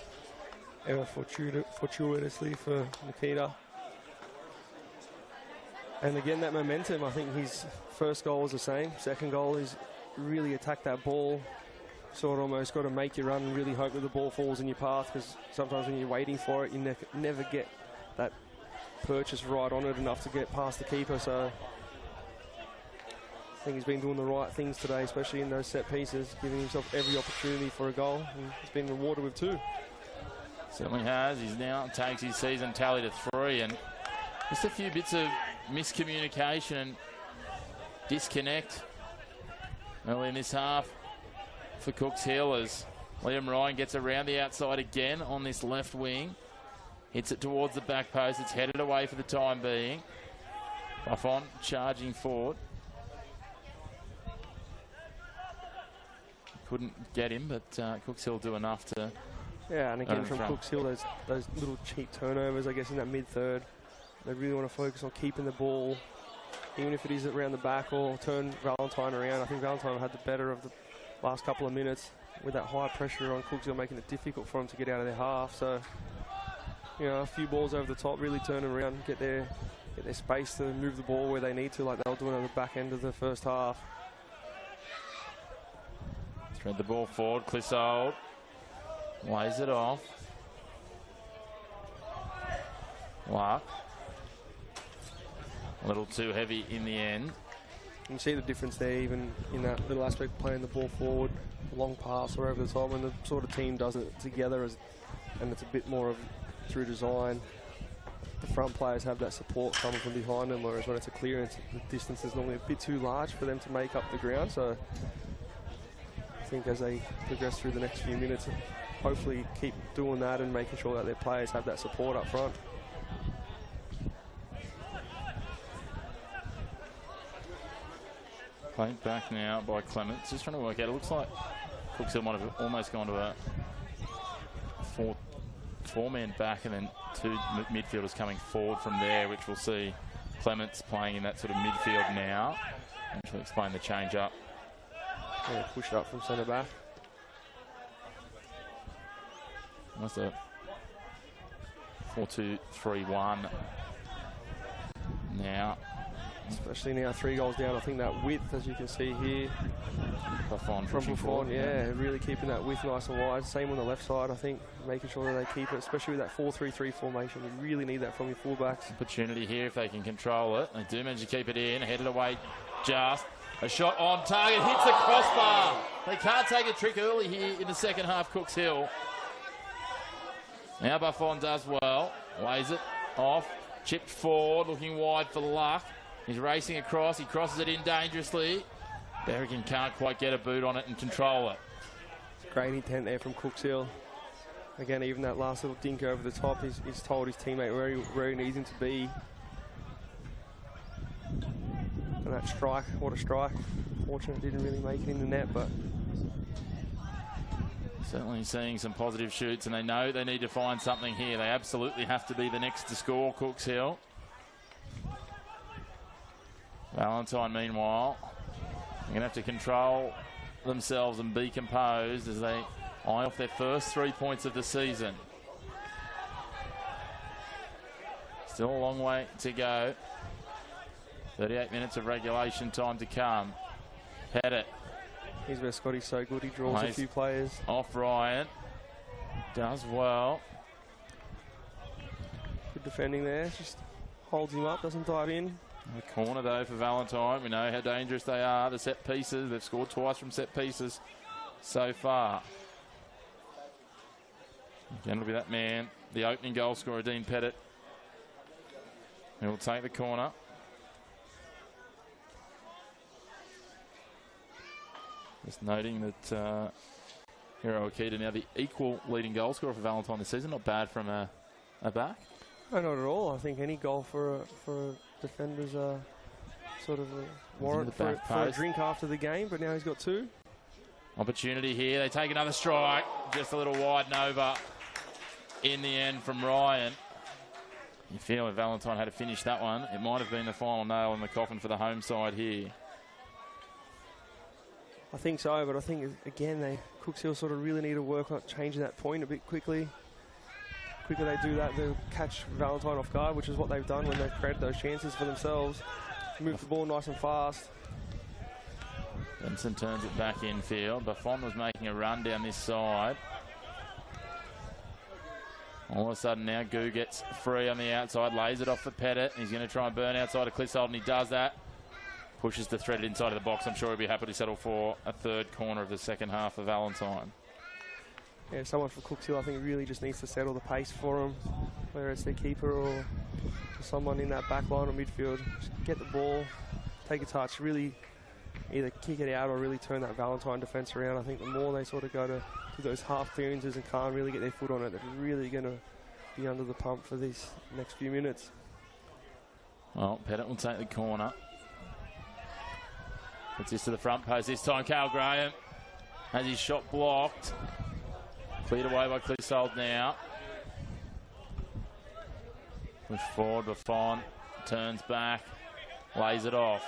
Ever fortuitously for Nikita. And again, that momentum, I think his first goal was the same. Second goal is really attack that ball. Sort of almost got to make you run and really hope that the ball falls in your path, because sometimes when you're waiting for it, you never get that purchase right on it enough to get past the keeper. So I think he's been doing the right things today, especially in those set pieces, giving himself every opportunity for a goal, and he's been rewarded with 2. Certainly has. He's now takes his season tally to 3, and just a few bits of miscommunication and disconnect early in this half for Cooks Hill as Liam Ryan gets around the outside again on this left wing. Hits it towards the back post. It's headed away for the time being. Buffon charging forward. Couldn't get him, but Cooks Hill do enough to... Yeah, and again from Cooks Hill, those little cheap turnovers, I guess, in that mid-third. They really want to focus on keeping the ball, even if it is around the back, or turn Valentine around. I think Valentine had the better of the last couple of minutes with that high pressure on Cooks Hill, making it difficult for them to get out of their half. So, you know, a few balls over the top, really turn around, get their space to move the ball where they need to, like they were doing at the back end of the first half. Thread the ball forward, Clissold lays it off. Lark. A little too heavy in the end. You can see the difference there, even in that little aspect, playing the ball forward, a long pass or over the top, when the sort of team does it together, and it's a bit more of through design. The front players have that support coming from behind them, whereas when it's a clearance, the distance is normally a bit too large for them to make up the ground. So I think as they progress through the next few minutes, hopefully keep doing that and making sure that their players have that support up front. Played back now by Clements. Just trying to work out. It looks like Cooks Hill might have almost gone to a four-man back and then two midfielders coming forward from there, which we'll see Clements playing in that sort of midfield now, which will explain the change up. Yeah, push up from centre back. That's a 4-2-3-1 now. Especially now 3 goals down. I think that width, as you can see here, Buffon from Buffon, really keeping that width nice and wide. Same on the left side, I think, making sure that they keep it, especially with that 4-3-3 formation. You really need that from your fullbacks. Opportunity here if they can control it. They do manage to keep it in, headed away just. A shot on target, hits the crossbar. They can't take a trick early here in the second half, Cooks Hill. Now Buffon does well, lays it off, chipped forward, looking wide for Luck. He's racing across, he crosses it in dangerously. Berrigan can't quite get a boot on it and control it. Great intent there from Cooks Hill. Again, even that last little dink over the top, he's told his teammate where he needs him to be. And that strike, what a strike. Fortunate didn't really make it in the net, but... Certainly seeing some positive shoots, and they know they need to find something here. They absolutely have to be the next to score, Cooks Hill. Valentine, meanwhile, they're going to have to control themselves and be composed as they eye off their first 3 points of the season. Still a long way to go. 38 minutes of regulation time to come. Pettit. Here's where Scotty's so good. He draws a few players. Off Ryan. Does well. Good defending there. Just holds him up, doesn't dive in. The corner, though, for Valentine. We know how dangerous they are. The set pieces. They've scored twice from set pieces so far. Again, it'll be that man, the opening goal scorer, Dean Pettit. He will take the corner. Just noting that Hiro Akita now the equal leading goal scorer for Valentine this season. Not bad from a back. No, not at all. I think any goal for a defender's sort of a warrant for a drink after the game, but now he's got 2. Opportunity here. They take another strike. Just a little wide and over in the end from Ryan. You feel if Valentine had to finish that one, it might have been the final nail in the coffin for the home side here. I think so, but I think, again, Cooks Hill sort of really need to work on changing that point a bit quickly. Quicker they do that, they'll catch Valentine off guard, which is what they've done when they've created those chances for themselves. Move the ball nice and fast. Benson turns it back infield. Buffon was making a run down this side. All of a sudden now Goo gets free on the outside, lays it off for Pettit. He's going to try and burn outside of Clissold, and he does that. Pushes the thread inside of the box. I'm sure he'll be happy to settle for a third corner of the second half of Valentine. Yeah, someone for Cooks Hill I think really just needs to settle the pace for them, whether it's their keeper or someone in that back line or midfield. Just get the ball, take a touch, really either kick it out or really turn that Valentine defence around. I think the more they sort of go to those half clearances and can't really get their foot on it, they're really going to be under the pump for these next few minutes. Well, Pettit will take the corner. Puts this to the front post this time. Cale Graham has his shot blocked. Cleared away by Clissold now. Push forward, Buffon turns back, lays it off.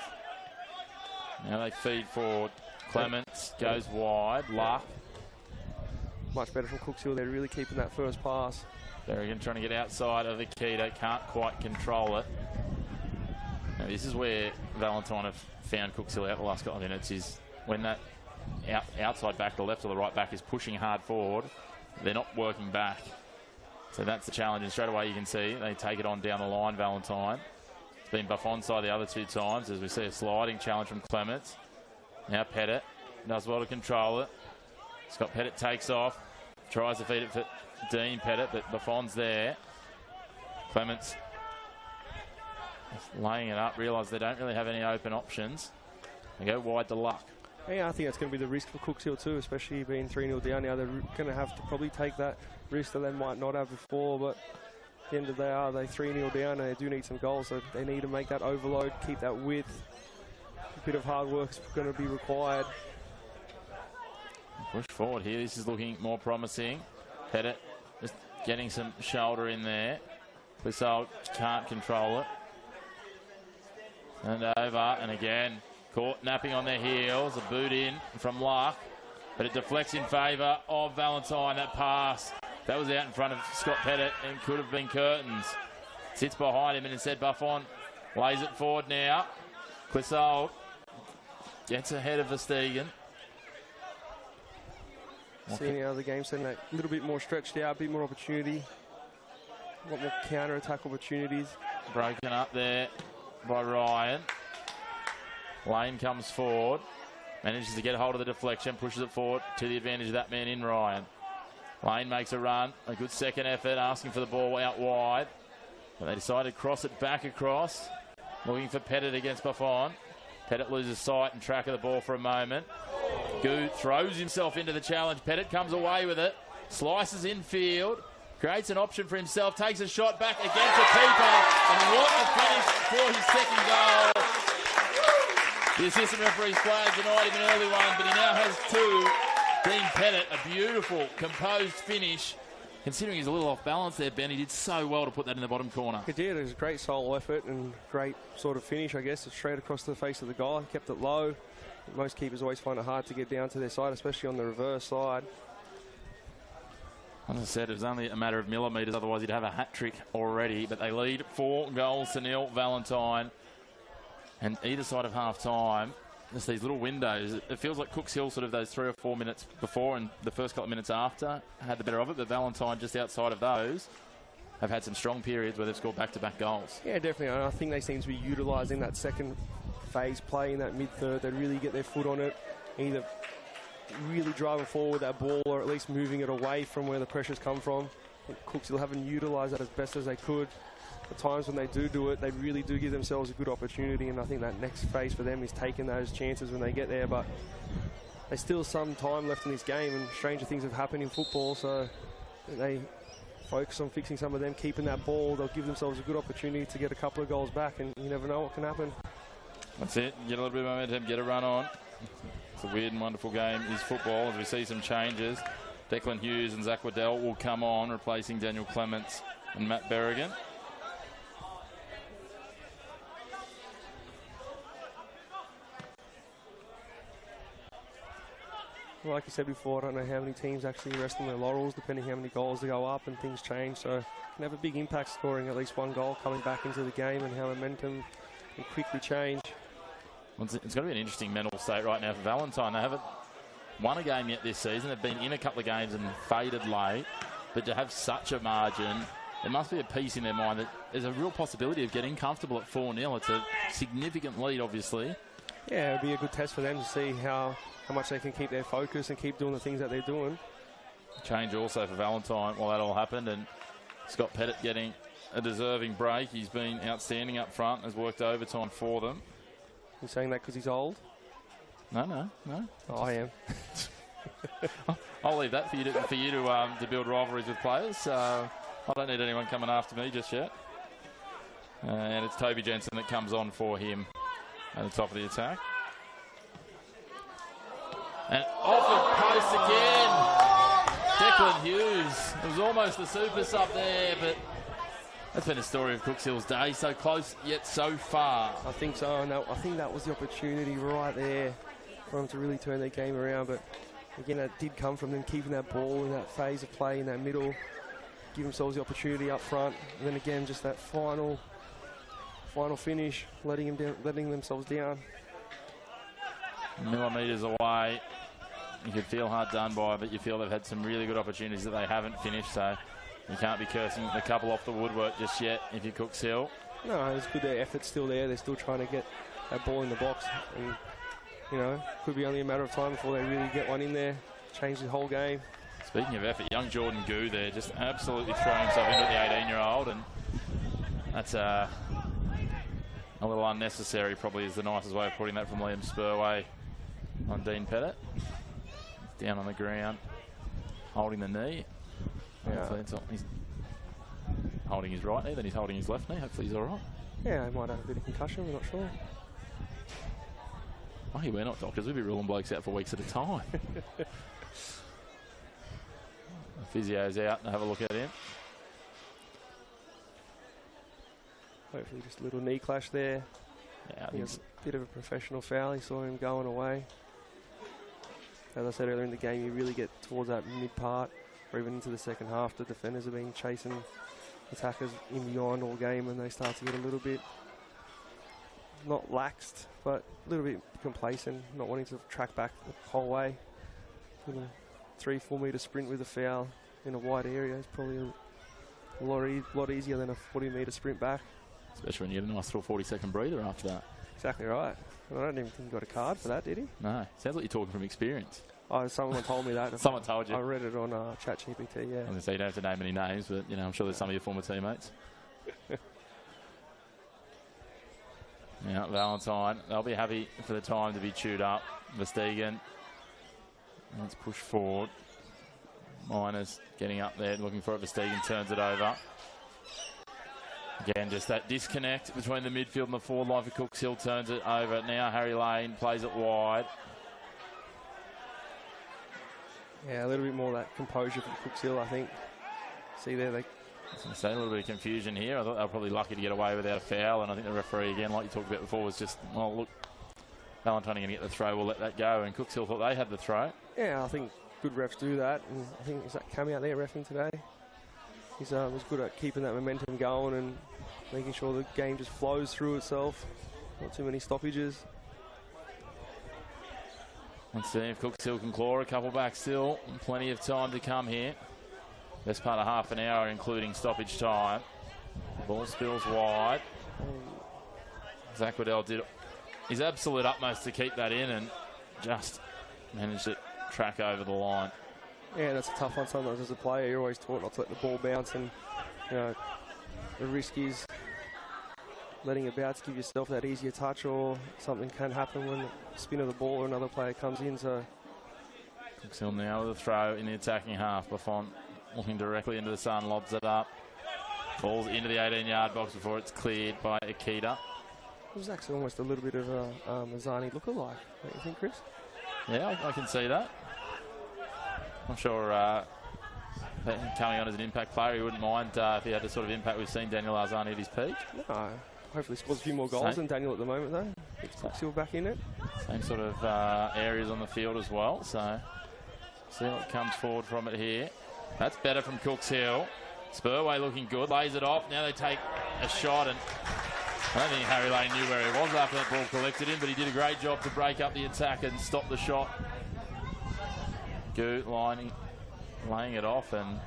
Now they feed forward. Clements goes wide. Luck. Much better from Cooks Hill. They're really keeping that first pass. Berrigan trying to get outside of Akita. Can't quite control it. Now this is where Valentine have found Cooks Hill out the last couple of minutes, is when that outside back, the left or the right back, is pushing hard forward, they're not working back. So that's the challenge, and straight away you can see they take it on down the line, Valentine. It's been Buffon's side the other two times, as we see a sliding challenge from Clements. Now Pettit does well to control it. Scott Pettit takes off, tries to feed it for Dean Pettit, but Buffon's there. Clements laying it up, realise they don't really have any open options. They go wide to Luck. Yeah, I think that's going to be the risk for Cooks Hill too, especially being 3-0 down now. They're going to have to probably take that risk that they might not have before, but at the end of the day, they 3-0 down and they do need some goals, so they need to make that overload, keep that width. A bit of hard work's going to be required. Push forward here, this is looking more promising. Pettit just getting some shoulder in there. Clissold can't control it. And over, and again, caught napping on their heels. A boot in from Luck, but it deflects in favour of Valentine. That pass, that was out in front of Scott Pettit and could have been curtains. Sits behind him, and instead Buffon lays it forward now. Clissold gets ahead of Verstegen. Seeing how the game's setting that a little bit more stretched out, a bit more opportunity. A lot more counter-attack opportunities. Broken up there by Ryan. Lane comes forward, manages to get hold of the deflection, pushes it forward to the advantage of that man in Ryan. Lane makes a run, a good second effort, asking for the ball out wide. But they decide to cross it back across, looking for Pettit against Buffon. Pettit loses sight and track of the ball for a moment. Gu throws himself into the challenge. Pettit comes away with it, slices infield, creates an option for himself, takes a shot back against the keeper, and what a finish for his second goal. The assistant referee's flagged tonight, even an early one, but he now has two. Dean Pettit, a beautiful, composed finish. Considering he's a little off balance there, Ben, he did so well to put that in the bottom corner. He did. It was a great solo effort and great sort of finish, I guess. It's straight across the face of the guy. Kept it low. Most keepers always find it hard to get down to their side, especially on the reverse side. As I said, it was only a matter of millimetres, otherwise he'd have a hat-trick already. But they lead 4-0 Valentine. And either side of half-time, just these little windows. It feels like Cooks Hill, sort of those 3 or 4 minutes before and the first couple of minutes after, had the better of it. But Valentine, just outside of those, have had some strong periods where they've scored back-to-back goals. Yeah, definitely. And I think they seem to be utilising that second phase play in that mid-third. They really get their foot on it, either really driving forward that ball or at least moving it away from where the pressures come from. I think Cooks Hill haven't utilised that as best as they could. The times when they do it, they really do give themselves a good opportunity, and I think that next phase for them is taking those chances when they get there. But there's still some time left in this game, and stranger things have happened in football, so they focus on fixing some of them, keeping that ball. They'll give themselves a good opportunity to get a couple of goals back, and you never know what can happen. That's it. Get a little bit of momentum, get a run on. It's a weird and wonderful game, is football, as we see some changes. Declan Hughes and Zach Waddell will come on, replacing Daniel Clements and Matt Berrigan. Well, like you said before, I don't know how many teams actually rest on their laurels, depending how many goals they go up and things change. So it can have a big impact scoring at least one goal coming back into the game, and how momentum can quickly change. Well, it's got to be an interesting mental state right now for Valentine. They haven't won a game yet this season. They've been in a couple of games and faded late. But to have such a margin, there must be a piece in their mind that there's a real possibility of getting comfortable at 4-0. It's a significant lead, obviously. Yeah, it would be a good test for them to see how much they can keep their focus and keep doing the things that they're doing. Change also for Valentine while that all happened, and Scott Pettit getting a deserving break. He's been outstanding up front, has worked overtime for them. You're saying that because he's old? No. Oh, I am. I'll leave that for you to build rivalries with players. I don't need anyone coming after me just yet. And it's Toby Jensen that comes on for him at the top of the attack. And off of post again. Declan Hughes. It was almost the super sub there, but that's been a story of Cooks Hill's day. So close, yet so far. I think so. And I think that was the opportunity right there for them to really turn their game around. But again, it did come from them keeping that ball in that phase of play in that middle, give themselves the opportunity up front, and then again just that final finish, letting themselves down. Millimetres away. You could feel hard done by, but you feel they've had some really good opportunities that they haven't finished, so you can't be cursing the couple off the woodwork just yet if you're Cooks Hill. No, it's good their effort's still there. They're still trying to get that ball in the box, and you know, could be only a matter of time before they really get one in there, change the whole game. Speaking of effort, young Jordan Goo there just absolutely throwing himself into the 18-year-old, and that's a little unnecessary, probably is the nicest way of putting that from Liam Spurway on Dean Pettit. Down on the ground, holding the knee. Yeah. He's holding his right knee, then he's holding his left knee. Hopefully he's all right. Yeah, he might have a bit of concussion, we're not sure. Oh, we're not doctors. We'd be ruling blokes out for weeks at a time. The physio's out and have a look at him. Hopefully just a little knee clash there. Yeah, I I think think it's a bit of a professional foul. He saw him going away. As I said earlier in the game, you really get towards that mid part or even into the second half. The defenders have been chasing attackers in beyond all game, and they start to get a little bit, not laxed, but a little bit complacent, not wanting to track back the whole way. You know, 3-4 metre sprint with a foul in a wide area is probably a lot easier than a 40 metre sprint back. especially when you get a nice little 40-second breather after that. Exactly right. I don't even think he got a card for that, did he? No, sounds like you're talking from experience. Oh, someone told me that. Someone told you. I read it on ChatGPT, yeah. I was going to say you don't have to name any names, but you know, I'm sure there's some of your former teammates. Yeah, Valentine, they'll be happy for the time to be chewed up. Verstegen, let's push forward. Miners getting up there, looking for it. Verstegen turns it over. Again, just that disconnect between the midfield and the forward line for Cooks Hill. Turns it over. Now Harry Lane plays it wide. Yeah, a little bit more of that composure for Cooks Hill, I think. See there, they... I was going to say a little bit of confusion here. I thought they were probably lucky to get away without a foul, and I think the referee, again, like you talked about before, was just, well, look, Valentine going to get the throw, we'll let that go, and Cooks Hill thought they had the throw. Yeah, I think good refs do that, and I think, is that Cammy out there reffing today? He's was good at keeping that momentum going and making sure the game just flows through itself. Not too many stoppages. Let's see if Cooks Hill can claw a couple back still. Plenty of time to come here. Best part of half an hour, including stoppage time. Ball spills wide. Zach Waddell did his absolute utmost to keep that in and just managed to track over the line. Yeah, that's a tough one sometimes as a player. You're always taught not to let the ball bounce, and you know the risk is letting it bounce, give yourself that easier touch, or something can happen when the spin of the ball or another player comes in. So Cooks Hill now with a throw in the attacking half. Buffon looking directly into the sun, lobs it up. Falls into the 18-yard box before it's cleared by Akita. It was actually almost a little bit of a Mazzani lookalike, don't you think, Chris? Yeah, I can see that. I'm sure coming on as an impact player, he wouldn't mind if he had the sort of impact we've seen Daniel Arzani at his peak. No, hopefully scores a few more goals than Daniel at the moment, though. Gets Cooks Hill back in it. Same sort of areas on the field as well, so see what comes forward from it here. That's better from Cooks Hill. Spurway looking good, lays it off. Now they take a shot, and I don't think Harry Lane knew where he was after that ball collected in, but he did a great job to break up the attack and stop the shot. Goo laying it off and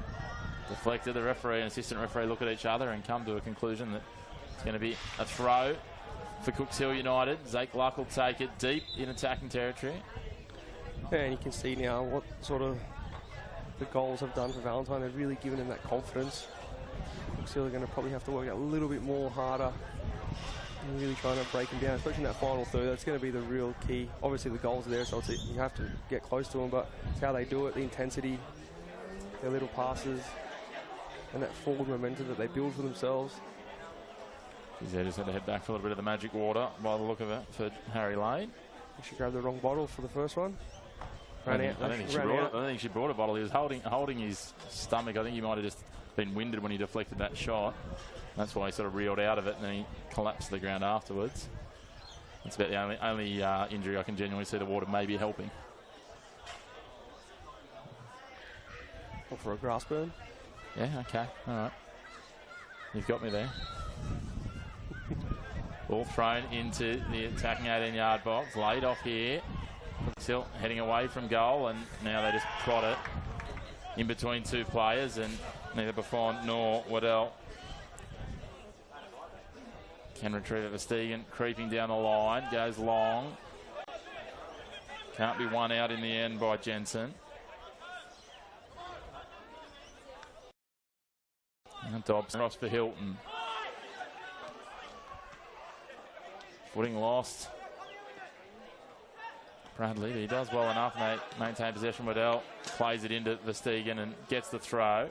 deflected. The referee and assistant referee look at each other and come to a conclusion that it's going to be a throw for Cooks Hill United. Zake Luck will take it deep in attacking territory. Yeah, and you can see now what sort of the goals have done for Valentine. They've really given him that confidence. Cooks Hill are going to probably have to work out a little bit more harder Really trying to break them down, especially in that final third. That's going to be the real key. Obviously the goals are there, so you have to get close to them, but it's how they do it, the intensity, their little passes, and that forward momentum that they build for themselves. They just had to head back for a little bit of the magic water by the look of it for Harry Lane. She grabbed the wrong bottle for the first one. I don't think she brought a bottle. He was holding his stomach. I think he might have just been winded when he deflected that shot. That's why he sort of reeled out of it, and then he collapsed to the ground afterwards. That's about the only injury I can genuinely see the water maybe helping. Or for a grass burn. Yeah, okay, all right. You've got me there. Ball thrown into the attacking 18-yard box. Laid off here. Still heading away from goal, and now they just plot it in between two players, and neither Buffon nor Waddell can retrieve it. Verstegen creeping down the line, goes long. Can't be won out in the end by Jensen. And Dobson across for Hilton. Footing lost. Bradley, but he does well enough, mate. Maintain possession. Waddell plays it into Verstegen and gets the throw.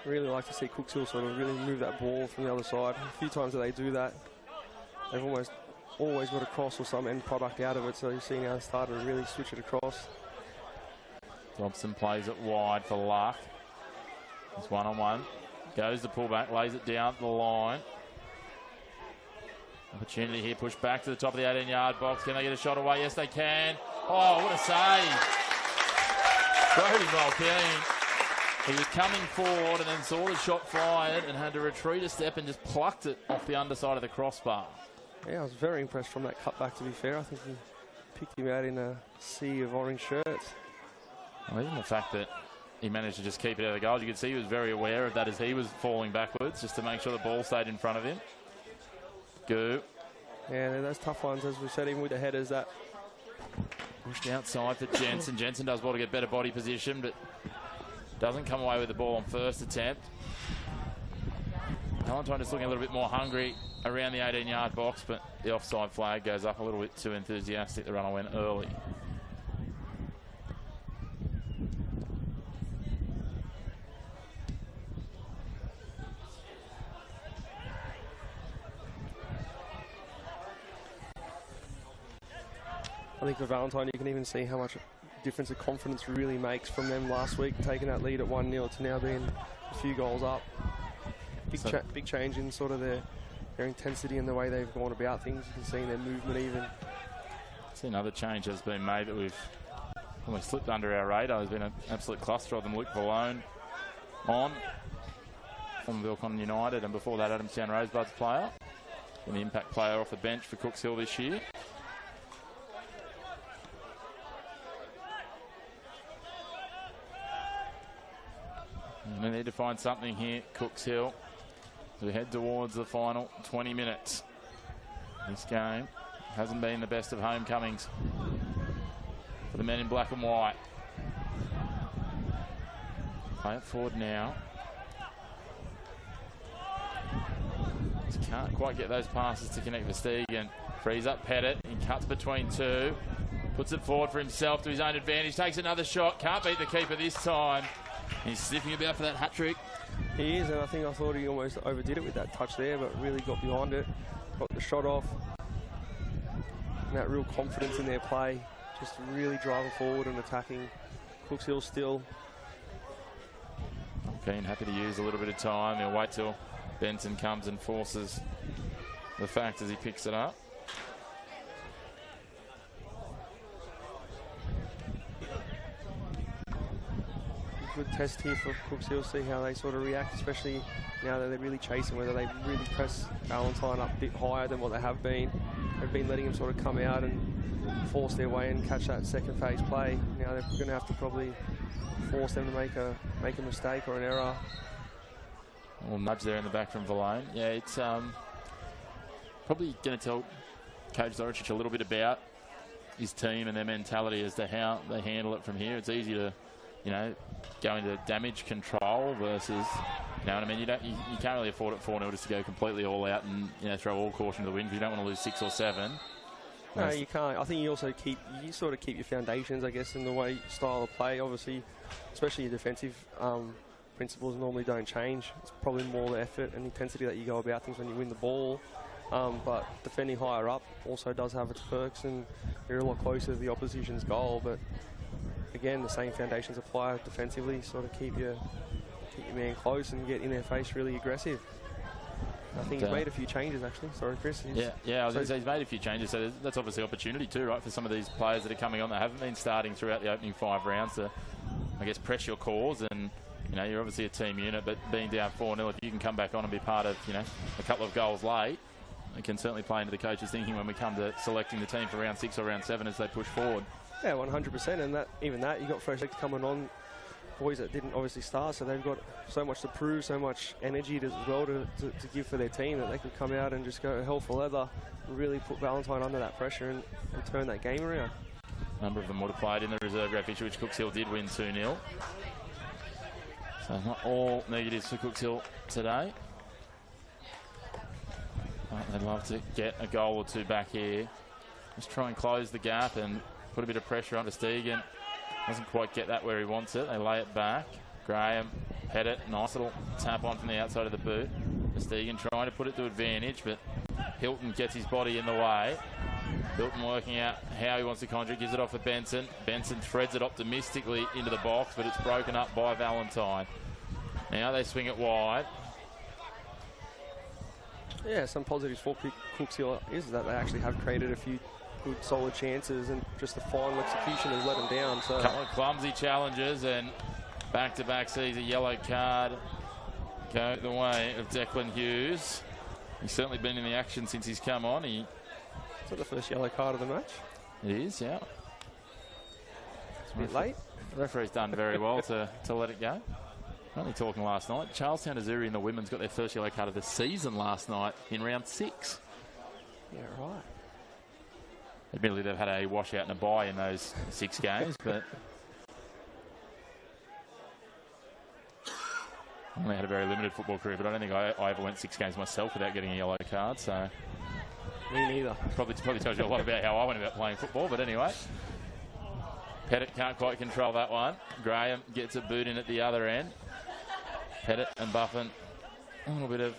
Really like to see Cooks Hill sort of really move that ball from the other side. A few times that they do that, they've almost always got a cross or some end product out of it. So you see now they started to really switch it across. Dobson plays it wide for Luck. It's one-on-one. Goes the pullback, lays it down the line. Opportunity here, push back to the top of the 18-yard box. Can they get a shot away? Yes, they can. Oh, what a save. Brody Valentine. He was coming forward and then saw the shot fired and had to retreat a step and just plucked it off the underside of the crossbar. Yeah, I was very impressed from that cutback, to be fair. I think he picked him out in a sea of orange shirts. Well, even the fact that he managed to just keep it out of the goal, you could see he was very aware of that as he was falling backwards just to make sure the ball stayed in front of him. Go. Yeah, those tough ones, as we said, even with the headers, that pushed outside for Jensen. Jensen does well to get better body position, but doesn't come away with the ball on first attempt. Valentine just looking a little bit more hungry around the 18-yard box, but the offside flag goes up a little bit too enthusiastic. The runner went early. I think for Valentine, you can even see how much difference of confidence really makes from them last week, taking that lead at 1-0 to now being a few goals up. Big change in sort of their intensity and the way they've gone about things. You can see in their movement even. See, another change has been made that we've almost slipped under our radar. There's been an absolute cluster of them. Luke Valone on from Vilcon United, and before that Adamstown Rosebuds player. And the impact player off the bench for Cooks Hill this year. And they need to find something here, Cooks Hill, as we head towards the final 20 minutes. This game hasn't been the best of homecomings for the men in black and white. Play it forward now. Just can't quite get those passes to connect Verstegen. Frees up Pettit. He cuts between two. Puts it forward for himself to his own advantage. Takes another shot. Can't beat the keeper this time. He's sniffing about for that hat-trick. He is, and I thought he almost overdid it with that touch there, but really got behind it. Got the shot off. And that real confidence in their play. Just really driving forward and attacking. Cooks Hill still. Keen, happy to use a little bit of time. He'll wait till Benson comes and forces the fact as he picks it up. Good test here for Cooks Hill, see how they sort of react, especially now that they're really chasing, whether they really press Valentine up a bit higher than what they have been. They've been letting him sort of come out and force their way and catch that second phase play. Now they're going to have to probably force them to make a mistake or an error. A little nudge there in the back from Valone. Yeah, it's probably going to tell Coach Zoricic a little bit about his team and their mentality as to how they handle it from here. It's easy to, you know, go into damage control versus You know what I mean? You can't really afford at 4-0 just to go completely all out and throw all caution to the wind because you don't want to lose 6 or 7. No, you can't. I think you also sort of keep your foundations, I guess, in the way style of play. Obviously, especially your defensive principles normally don't change. It's probably more the effort and intensity that you go about things when you win the ball. But defending higher up also does have its perks, and you're a lot closer to the opposition's goal. But again, the same foundations apply defensively. Sort of keep your man close and get in their face really aggressive. I think he's made a few changes, actually. Sorry, Chris. I was going to say he's made a few changes, so that's obviously opportunity too, right, for some of these players that are coming on that haven't been starting throughout the opening 5 rounds to, I guess, press your cause. And you're obviously a team unit, but being down 4-0, if you can come back on and be part of, a couple of goals late, it can certainly play into the coach's thinking when we come to selecting the team for round 6 or round 7 as they push forward. Yeah, 100%, and you've got fresh legs coming on. Boys that didn't obviously start, so they've got so much to prove, so much energy as well to give for their team that they could come out and just go hell for leather and really put Valentine under that pressure and turn that game around. A number of them would have played in the reserve grade fixture, which Cooks Hill did win 2-0. So not all negatives for Cooks Hill today. But they'd love to get a goal or 2 back here. Just try and close the gap and put a bit of pressure on Stegen. Doesn't quite get that where he wants it. They lay it back. Graham, Pettit, nice little tap on from the outside of the boot. Stegen trying to put it to advantage, but Hilton gets his body in the way. Hilton working out how he wants to conjure, gives it off to Benson. Benson threads it optimistically into the box, but it's broken up by Valentine. Now they swing it wide. Yeah, some positives for Cooks Hill is that they actually have created a few good solid chances, and just the final execution has let them down. So a couple of clumsy challenges, and back-to-back sees a yellow card go the way of Declan Hughes. He's certainly been in the action since he's come on. Is that the first yellow card of the match? It is, yeah. It's a bit late. The referee's done very well to let it go. Only talking last night. Charlestown Azuri and the women's got their first yellow card of the season last night in round 6. Yeah, right. Admittedly, they've had a washout and a bye in those 6 games, but I only had a very limited football career, but I don't think I ever went 6 games myself without getting a yellow card, so me neither. Probably tells you a lot about how I went about playing football, but anyway. Pettit can't quite control that one. Graham gets a boot in at the other end. Pettit and Buffin, a little bit of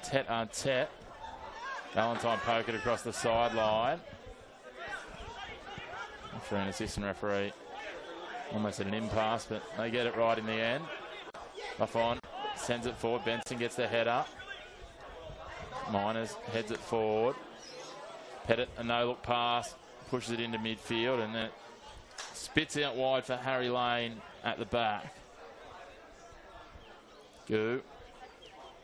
tete-a-tete. Valentine poke it across the sideline. For an assistant referee, almost at an impasse, but they get it right in the end. Buffon sends it forward. Benson gets the head up. Miners heads it forward. Pettit, a no-look pass, pushes it into midfield, and then it spits out wide for Harry Lane at the back. Goo.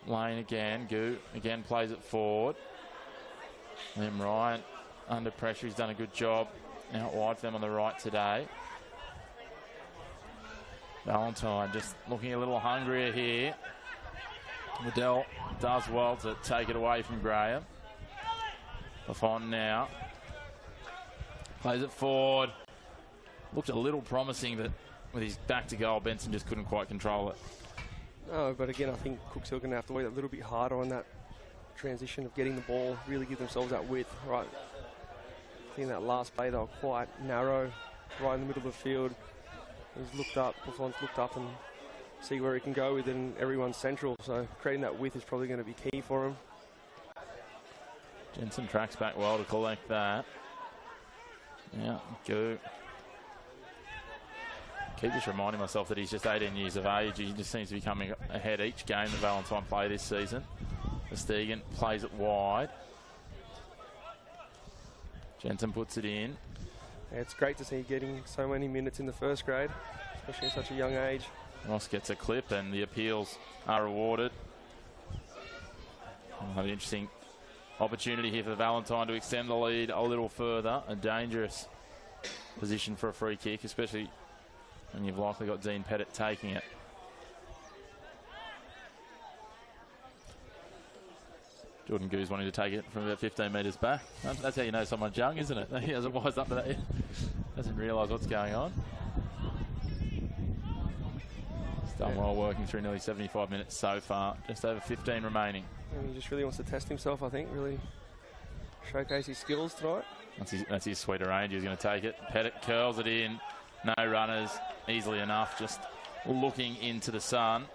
Lane again. Goo again plays it forward. Then Ryan under pressure. He's done a good job out wide for them on the right today. Valentine just looking a little hungrier here. Liddell does well to take it away from Graham. Buffon now plays it forward. Looked a little promising, but with his back to goal, Benson just couldn't quite control it. No, but again, I think Cooks Hill are going to have to wait a little bit harder on that transition of getting the ball, really give themselves that width. Right, I think that last play they were quite narrow, right in the middle of the field. He's looked up, Buffon's looked up and see where he can go with it, and everyone's central. So creating that width is probably going to be key for him. Jensen tracks back well to collect that. Yeah, go. Keep just reminding myself that he's just 18 years of age. He just seems to be coming ahead each game that Valentine play this season. Stegen plays it wide. Jensen puts it in. Yeah, it's great to see getting so many minutes in the first grade, especially at such a young age. Ross gets a clip and the appeals are rewarded. We'll have an interesting opportunity here for Valentine to extend the lead a little further. A dangerous position for a free kick, especially when you've likely got Dean Pettit taking it. Jordan Goo's wanting to take it from about 15 metres back. That's how you know someone's young, isn't it? He hasn't wised up to that yet. Doesn't realise what's going on. Done well working through nearly 75 minutes so far. Just over 15 remaining. And he just really wants to test himself, I think. Really showcase his skills tonight. That's his sweeter range. He's going to take it. Pettit curls it in. No runners. Easily enough. Just looking into the sun.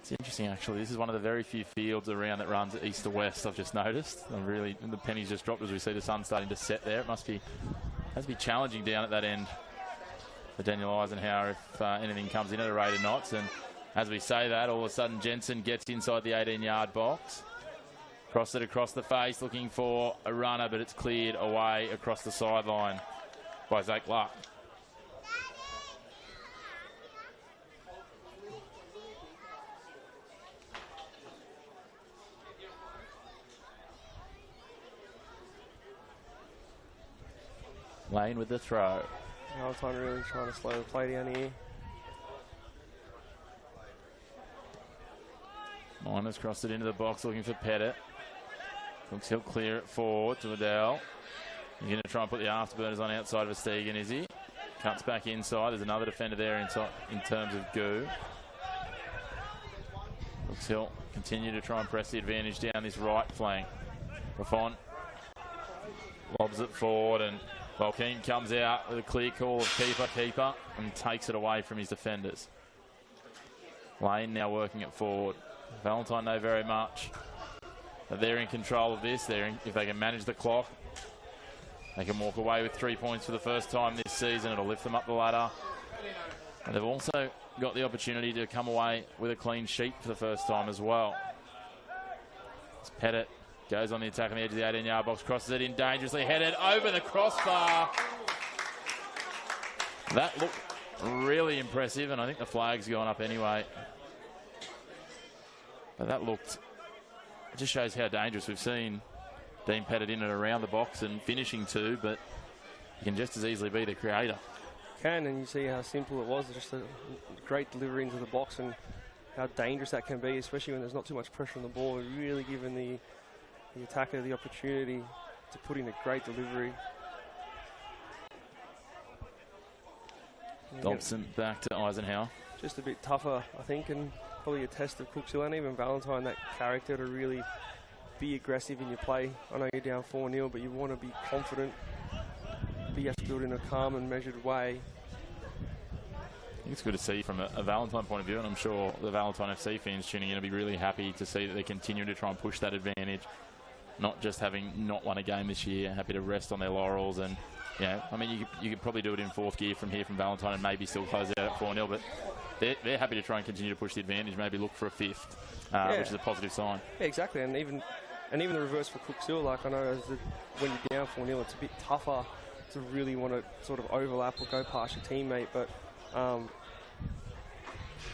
It's interesting, actually. This is one of the very few fields around that runs east to west, I've just noticed. The pennies just dropped as we see the sun starting to set there. It must be challenging down at that end for Daniel Eisenhower if anything comes in at a rate of knots. And as we say that, all of a sudden Jensen gets inside the 18-yard box. Cross it across the face, looking for a runner, but it's cleared away across the sideline by Zach Luck. Lane with the throw. Valentine really trying to slow the play down here. Miners crossed it into the box looking for Pettit. Looks he'll clear it forward to Adele. He's going to try and put the afterburners on outside of Stegan, is he? Cuts back inside. There's another defender there in terms of Goo. Looks he'll continue to try and press the advantage down this right flank. Buffon lobs it forward, and Valentine comes out with a clear call of keeper, and takes it away from his defenders. Lane now working it forward. Valentine know very much that they're in control of this. If they can manage the clock, they can walk away with 3 points for the first time this season. It'll lift them up the ladder. And they've also got the opportunity to come away with a clean sheet for the first time as well. As Pettit goes on the attack on the edge of the 18-yard box, crosses it in dangerously, headed over the crossbar. That looked really impressive, and I think the flag's gone up anyway. But that looked, it just shows how dangerous. We've seen Dean Pettit in and around the box and finishing too, but he can just as easily be the creator. Can, and you see how simple it was. Just a great delivery into the box, and how dangerous that can be, especially when there's not too much pressure on the ball. Really giving the attacker the opportunity to put in a great delivery. Dobson back to Eisenhower. Just a bit tougher, I think, and probably a test of Cooksville and even Valentine, that character to really be aggressive in your play. I know you're down 4-0, but you want to be confident, but you have to do it in a calm and measured way. I think it's good to see from a Valentine point of view, and I'm sure the Valentine FC fans tuning in will be really happy to see that they continue to try and push that advantage, not just having not won a game this year, happy to rest on their laurels. And I mean, you could probably do it in fourth gear from here from Valentine and maybe still close out at 4-0, but they're happy to try and continue to push the advantage, maybe look for a fifth, which is a positive sign. Yeah, exactly, and even the reverse for Cooksville. Like, I know when you're down 4-0, it's a bit tougher to really want to sort of overlap or go past your teammate, but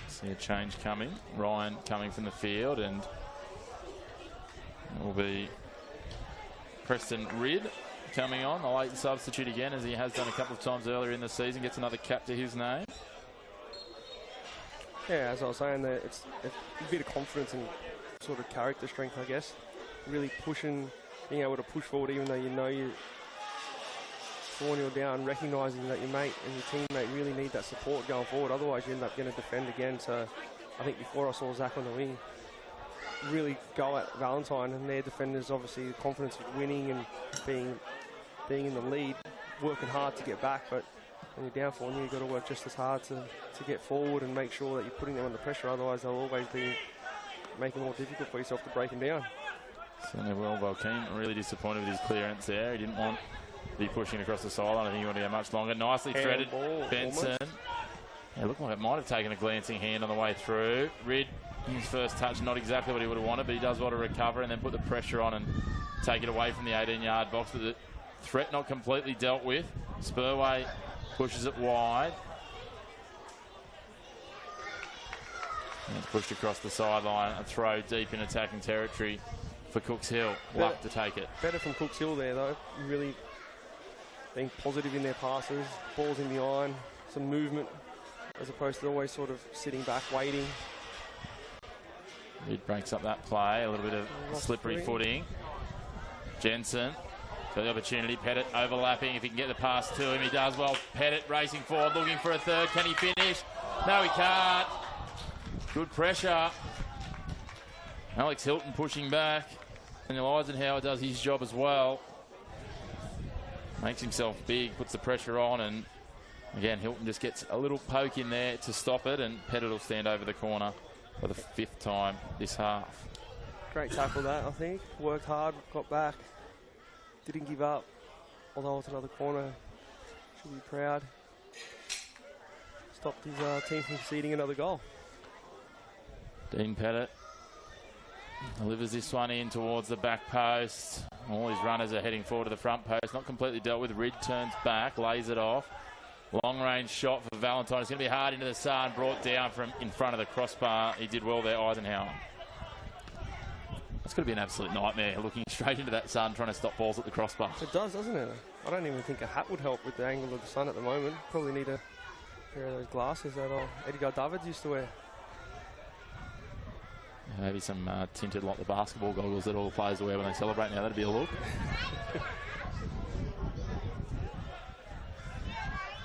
see a change coming. Ryan coming from the field, and it will be Preston Ridd coming on, the late substitute again, as he has done a couple of times earlier in the season. Gets another cap to his name. Yeah, as I was saying, it's a bit of confidence and sort of character strength, I guess. Really pushing, being able to push forward even though you know you're 4-0 down, recognising that your mate and your teammate really need that support going forward. Otherwise, you end up going to defend again. So I think before I saw Zach on the wing really go at Valentine, and their defenders, obviously the confidence of winning and being in the lead, working hard to get back. But when you're down 4-0, you've got to work just as hard to get forward and make sure that you're putting them under pressure. Otherwise, they'll always be making it more difficult for yourself to break them down. Certainly well, Valentine really disappointed with his clearance there. He didn't want to be pushing across the sideline. I think he wanted to go much longer. Nicely threaded, Benson. It looked like it might have taken a glancing hand on the way through. Ridd, his first touch, not exactly what he would have wanted, but he does well to recover and then put the pressure on and take it away from the 18-yard box. But the threat not completely dealt with. Spurway pushes it wide. And it's pushed across the sideline. A throw deep in attacking territory for Cooks Hill. Luck to take it. Better from Cooks Hill there, though. Really being positive in their passes, balls in behind, some movement, as opposed to always sort of sitting back, waiting. Reed breaks up that play, a little bit of slippery footing. Jensen for the opportunity. Pettit overlapping. If he can get the pass to him, he does well. Pettit racing forward, looking for a third. Can he finish? No, he can't. Good pressure. Alex Hilton pushing back. And Eisenhower does his job as well. Makes himself big, puts the pressure on, and again, Hilton just gets a little poke in there to stop it, and Pettit will stand over the corner for the 5th time this half. Great tackle that, I think. Worked hard, got back, didn't give up. Although it's another corner, should be proud. Stopped his team from conceding another goal. Dean Pettit delivers this one in towards the back post. All his runners are heading forward to the front post. Not completely dealt with. Rid turns back, lays it off. Long range shot for Valentine. It's going to be hard into the sun, brought down from in front of the crossbar. He did well there, Eisenhower. It's going to be an absolute nightmare looking straight into that sun, trying to stop balls at the crossbar. It does, doesn't it? I don't even think a hat would help with the angle of the sun at the moment. Probably need a pair of those glasses that Edgar Davids used to wear. Maybe some tinted like the basketball goggles that all the players wear when they celebrate now. That'd be a look.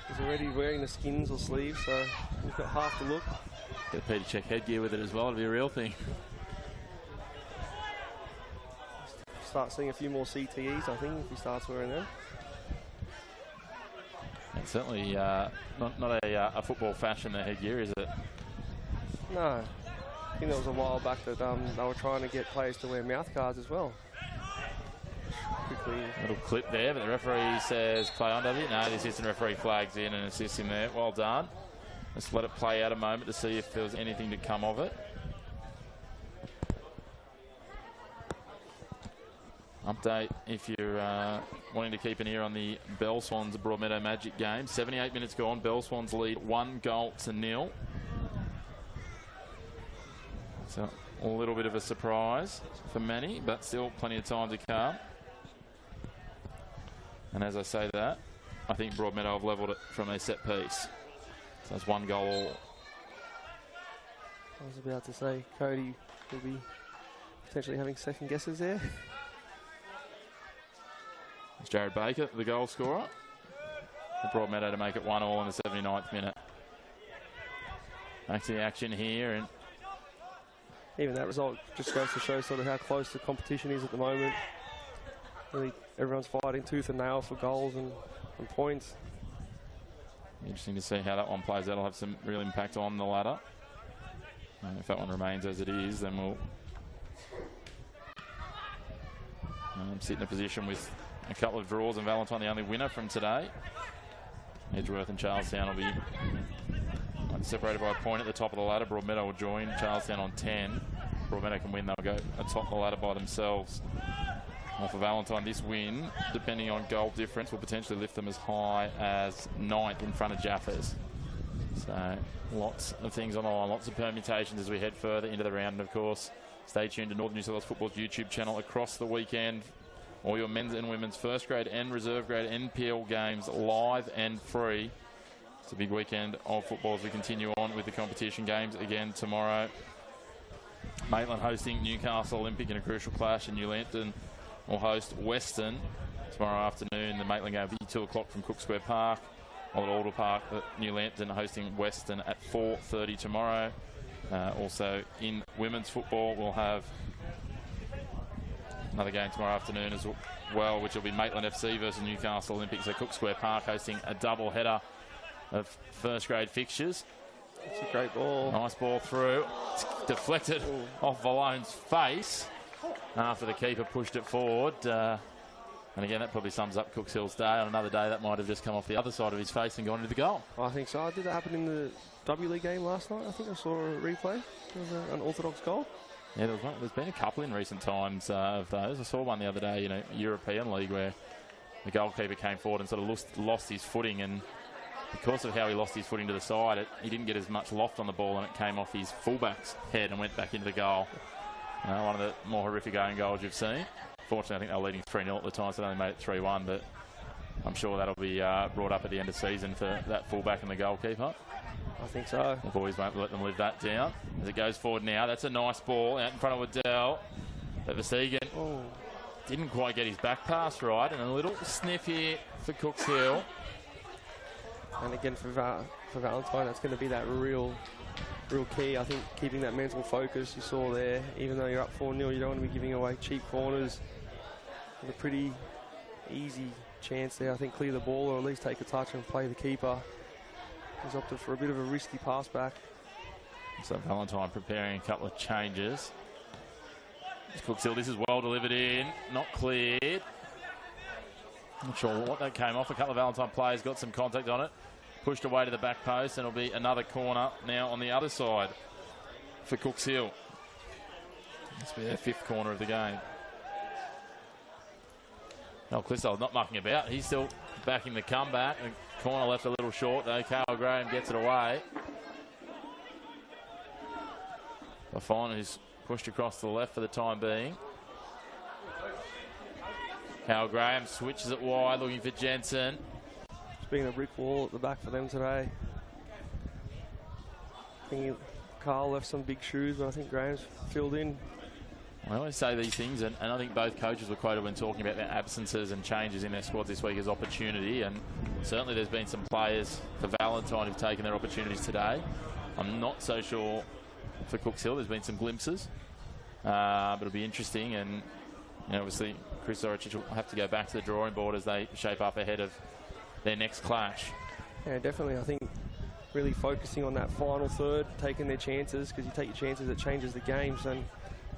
He's already wearing the skins or sleeves, so he's got half the look. Get a Peter Check headgear with it as well. It'll be a real thing. Start seeing a few more CTEs, I think, if he starts wearing them. It's certainly not a football fashion, the headgear, is it? No. I think that was a while back that they were trying to get players to wear mouth guards as well. Quickly. Little clip there, but the referee says play on, does he? No, the assistant referee flags in and assists him there. Well done. Let's let it play out a moment to see if there was anything to come of it. Update if you're wanting to keep an ear on the Bell Swans Broadmeadow Magic game. 78 minutes gone. Bell Swans lead 1-0. So a little bit of a surprise for many, but still plenty of time to come. And as I say that, I think Broadmeadow have levelled it from a set piece. So it's 1 goal all. I was about to say Cody will be potentially having second guesses there. It's Jared Baker, the goal scorer. For Broadmeadow to make it 1-1 in the 79th minute. Back to the action here, and even that result just goes to show sort of how close the competition is at the moment. Really, everyone's fighting tooth and nail for goals and points. Interesting to see how that one plays. That'll have some real impact on the ladder. And if that one remains as it is, then we'll sit in a position with a couple of draws and Valentine the only winner from today. Edgeworth and Charlestown will be separated by a point at the top of the ladder. Broadmeadow will join Charlestown on 10. Broadmeadow can win, they'll go atop the ladder by themselves. Well, for Valentine, this win, depending on goal difference, will potentially lift them as high as 9th in front of Jaffers. So lots of things on the line, lots of permutations as we head further into the round. And of course, stay tuned to Northern New South Wales Football's YouTube channel across the weekend. All your men's and women's first grade and reserve grade NPL games live and free. It's a big weekend of football as we continue on with the competition games again tomorrow. Maitland hosting Newcastle Olympic in a crucial clash, and New Lambton will host Western tomorrow afternoon. The Maitland game will be 2 o'clock from Cook Square Park. While at Alder Park, New Lambton hosting Western at 4:30 tomorrow. Also in women's football, we'll have another game tomorrow afternoon as well, which will be Maitland FC versus Newcastle Olympic. So Cook Square Park hosting a double header of first grade fixtures. It's a great ball. Nice ball through. It's deflected off Valone's face after the keeper pushed it forward. And again, that probably sums up Cooks Hill's day. On another day, that might have just come off the other side of his face and gone into the goal. I think so. Did that happen in the W League game last night? I think I saw a replay. There was an unorthodox goal. Yeah, there's been a couple in recent times of those. I saw one the other day, European League, where the goalkeeper came forward and sort of lost his footing, and because of how he lost his footing to the side, he didn't get as much loft on the ball, and it came off his fullback's head and went back into the goal. One of the more horrific own goals you've seen. Fortunately, I think they were leading 3-0 at the time, so they only made it 3-1, but I'm sure that'll be brought up at the end of the season for that fullback and the goalkeeper. I think so. The boys won't let them live that down. As it goes forward now, that's a nice ball out in front of Waddell. But Versteegen didn't quite get his back pass right, and a little sniff here for Cooks Hill. And again, for Valentine, that's going to be that real key. I think keeping that mental focus you saw there, even though you're up 4-0, you don't want to be giving away cheap corners. With a pretty easy chance there, I think, clear the ball or at least take a touch and play the keeper. He's opted for a bit of a risky pass back. So Valentine preparing a couple of changes. Cookshill, this is well delivered in, not cleared. Not sure what that came off. A couple of Valentine players got some contact on it. Pushed away to the back post, and it'll be another corner now on the other side for Cookshill. This will be their 5th corner of the game. No, Clissold not mucking about. He's still backing the comeback. The corner left a little short, though. Carl Graham gets it away. Lafon, who's pushed across to the left for the time being. Carl Graham switches it wide, looking for Jensen. It's been a brick wall at the back for them today. I think Carl left some big shoes, but I think Graham's filled in. I always say these things, and I think both coaches were quoted when talking about their absences and changes in their squad this week as opportunity, and certainly there's been some players for Valentine who've taken their opportunities today. I'm not so sure for Cookshill. There's been some glimpses, but it'll be interesting, and you know, obviously Chris Orich will have to go back to the drawing board as they shape up ahead of their next clash. Yeah, definitely. I think really focusing on that final third, taking their chances, because you take your chances, it changes the games, and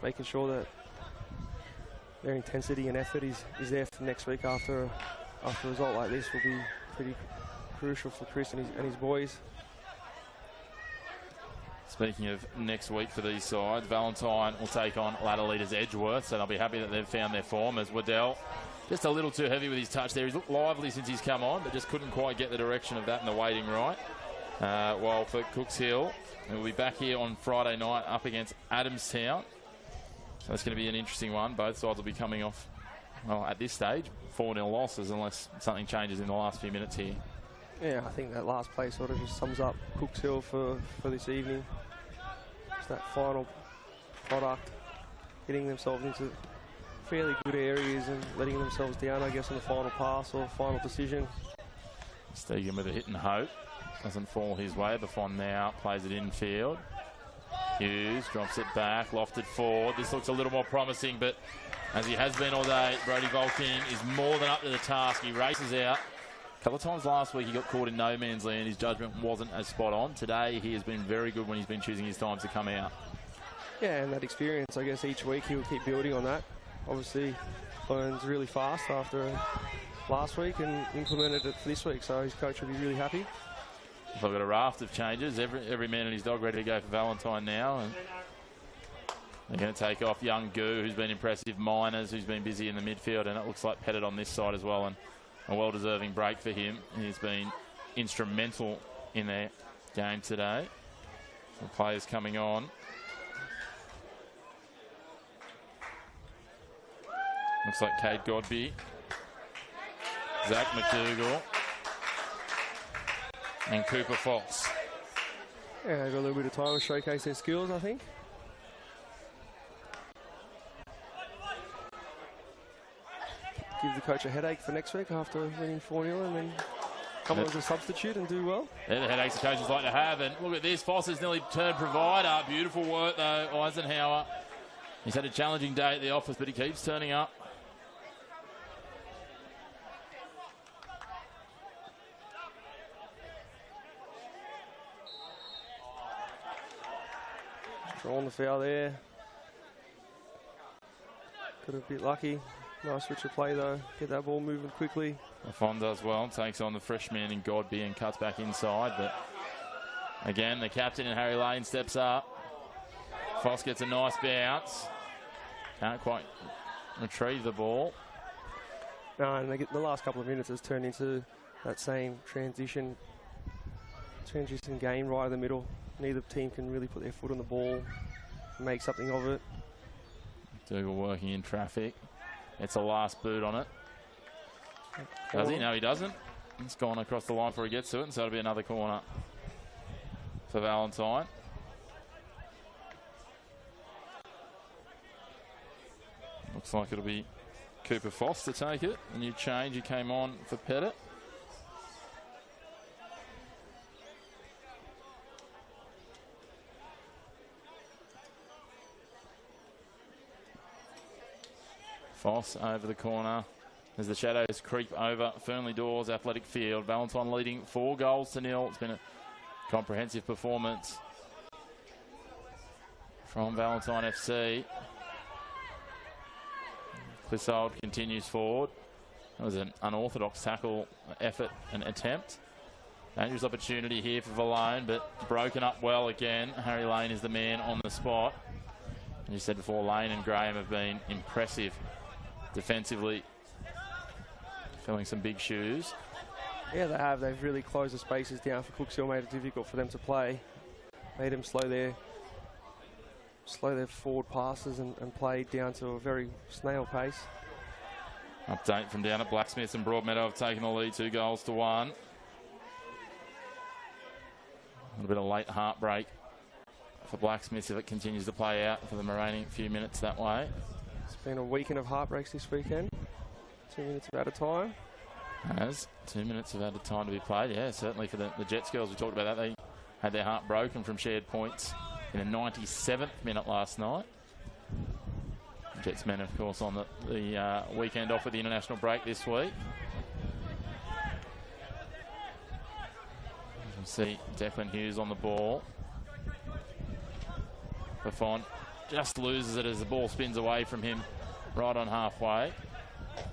making sure that their intensity and effort is there for next week after a result like this will be pretty crucial for Chris and his boys. Speaking of next week for these sides, Valentine will take on ladder leaders Edgeworth, so they'll be happy that they've found their form, as Waddell just a little too heavy with his touch there. He's looked lively since he's come on, but just couldn't quite get the direction of that in the waiting right. While for Cookshill, we'll be back here on Friday night up against Adamstown. So that's going to be an interesting one. Both sides will be coming off, well, at this stage, 4-0 losses unless something changes in the last few minutes here. Yeah, I think that last play sort of just sums up Cookshill for this evening. Just that final product, getting themselves into fairly good areas and letting themselves down, I guess, on the final pass or final decision. Stegan with a hit and hope. Doesn't fall his way. Buffon now plays it infield. Hughes drops it back, lofted forward. This looks a little more promising, but as he has been all day, Brody Volking is more than up to the task. He races out. A couple of times last week he got caught in no man's land. His judgment wasn't as spot on. Today he has been very good when he's been choosing his times to come out. Yeah, and that experience, I guess, each week he'll keep building on that. Obviously, learns really fast after last week and implemented it for this week, so his coach will be really happy. They've got a raft of changes. Every man and his dog ready to go for Valentine now. And they're going to take off young Goo, who's been impressive, Miners, who's been busy in the midfield, and it looks like Pettit on this side as well, and a well-deserving break for him. He's been instrumental in their game today. The players coming on. Looks like Cade Godby, Zach McDougall, and Cooper Fox. Yeah, they've got a little bit of time to showcase their skills, I think. Give the coach a headache for next week after winning 4-0 and then come on as a substitute and do well. They're the headaches the coaches like to have. And look at this, Foster's nearly turned provider. Beautiful work though, Eisenhower. He's had a challenging day at the office, but he keeps turning up. Drawing the foul there. Got a bit lucky. Nice switch of play though. Get that ball moving quickly. Lafon does well, takes on the freshman in Godby and cuts back inside. But again, the captain in Harry Lane steps up. Foss gets a nice bounce. Can't quite retrieve the ball. No, and the last couple of minutes has turned into that same transition game right in the middle. Neither team can really put their foot on the ball, make something of it. Dougal working in traffic. It's a last boot on it. Does he? No, he doesn't. It's gone across the line before he gets to it, and so it'll be another corner for Valentine. Looks like it'll be Cooper Foss to take it. A new change, he came on for Pettit. Foss over the corner as the shadows creep over Fernley Dawes Athletic Field. Valentine leading 4-0. It's been a comprehensive performance from Valentine FC. Clissold continues forward. That was an unorthodox tackle effort and attempt. Dangerous opportunity here for Valone, but broken up well again. Harry Lane is the man on the spot. And you said before, Lane and Graham have been impressive defensively, filling some big shoes. Yeah, they have. They've really closed the spaces down for Cooks Hill, made it difficult for them to play. Made them slow their forward passes and play down to a very snail pace. Update from down at Blacksmiths, and Broadmeadow have taken the lead 2-1. A little bit of late heartbreak for Blacksmiths if it continues to play out for the remaining few minutes that way. It's been a weekend of heartbreaks this weekend. 2 minutes of added time. As 2 minutes of added time to be played, yeah, certainly for the Jets girls. We talked about that. They had their heart broken from shared points in the 97th minute last night. Jets men, of course, on the weekend off with the international break this week. You can see Declan Hughes on the ball. Buffon just loses it as the ball spins away from him right on halfway.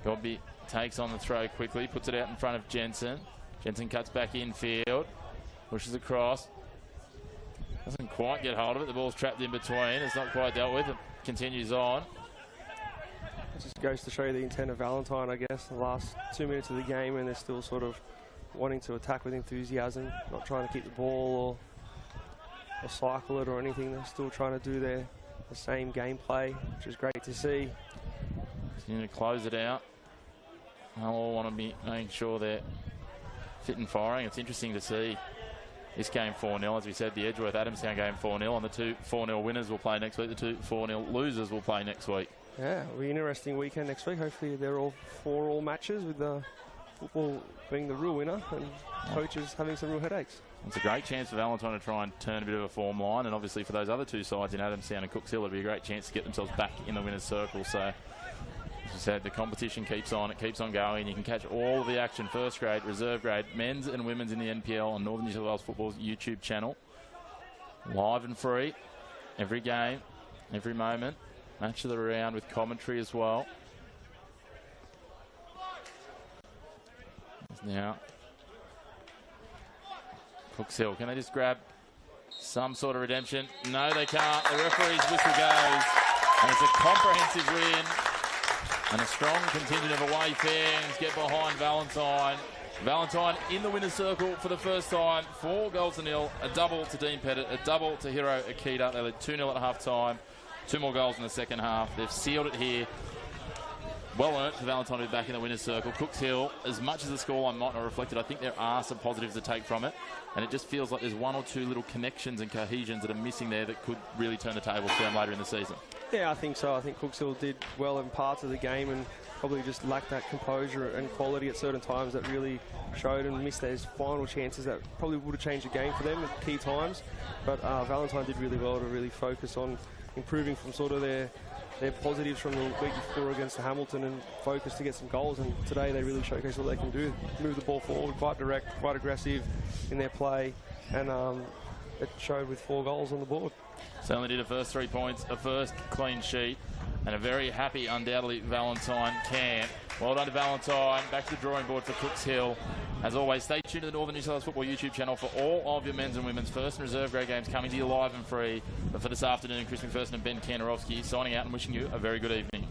Godby takes on the throw quickly, puts it out in front of Jensen. Jensen cuts back infield, pushes across. Doesn't quite get hold of it. The ball's trapped in between. It's not quite dealt with. It continues on. It just goes to show you the intent of Valentine, I guess, the last 2 minutes of the game, and they're still sort of wanting to attack with enthusiasm, not trying to keep the ball or cycle it or anything. They're still trying to do the same gameplay, which is great to see. Continue to close it out. They'll all want to be making sure they're fit and firing. It's interesting to see this game 4-0. As we said, the Edgeworth-Adamstown game 4-0, and the 2 4-0 winners will play next week. The 2 4-0 losers will play next week. Yeah, it'll be an interesting weekend next week. Hopefully they're all 4-all matches, with the football being the real winner and coaches having some real headaches. It's a great chance for Valentine to try and turn a bit of a form line, and obviously for those other two sides in Adamstown and Cooks Hill, it'll be a great chance to get themselves back in the winner's circle. So, as I said, the competition keeps on. It keeps on going. You can catch all of the action, first grade, reserve grade, men's and women's in the NPL on Northern New South Wales Football's YouTube channel. Live and free, every game, every moment. Match of the round with commentary as well. Now, Cooks Hill, can they just grab some sort of redemption? No, they can't. The referee's whistle goes, and it's a comprehensive win, and a strong contingent of away fans get behind Valentine. Valentine in the winner's circle for the first time, 4-0, a double to Dean Pettit, a double to Hiro Akita. They led 2-0 at half-time, 2 more goals in the second half. They've sealed it here. Well earned for Valentine to be back in the winner's circle. Cooks Hill, as much as the scoreline might not reflect it, I think there are some positives to take from it. And it just feels like there's one or two little connections and cohesions that are missing there that could really turn the tables down later in the season. Yeah, I think so. I think Cooks Hill did well in parts of the game and probably just lacked that composure and quality at certain times that really showed, and missed those final chances that probably would have changed the game for them at key times. But Valentine did really well to really focus on improving from sort of their positives from the week before against the Hamilton, and focus to get some goals. And today they really showcased what they can do. Move the ball forward, quite direct, quite aggressive in their play, and it showed with 4 goals on the board. Certainly did. A first 3 points, a first clean sheet, and a very happy, undoubtedly, Valentine camp. Well done to Valentine. Back to the drawing board for Cooks Hill. As always, stay tuned to the Northern New South Wales Football YouTube channel for all of your men's and women's first and reserve grade games coming to you live and free. But for this afternoon, Chris McPherson and Ben Kanarowski signing out and wishing you a very good evening.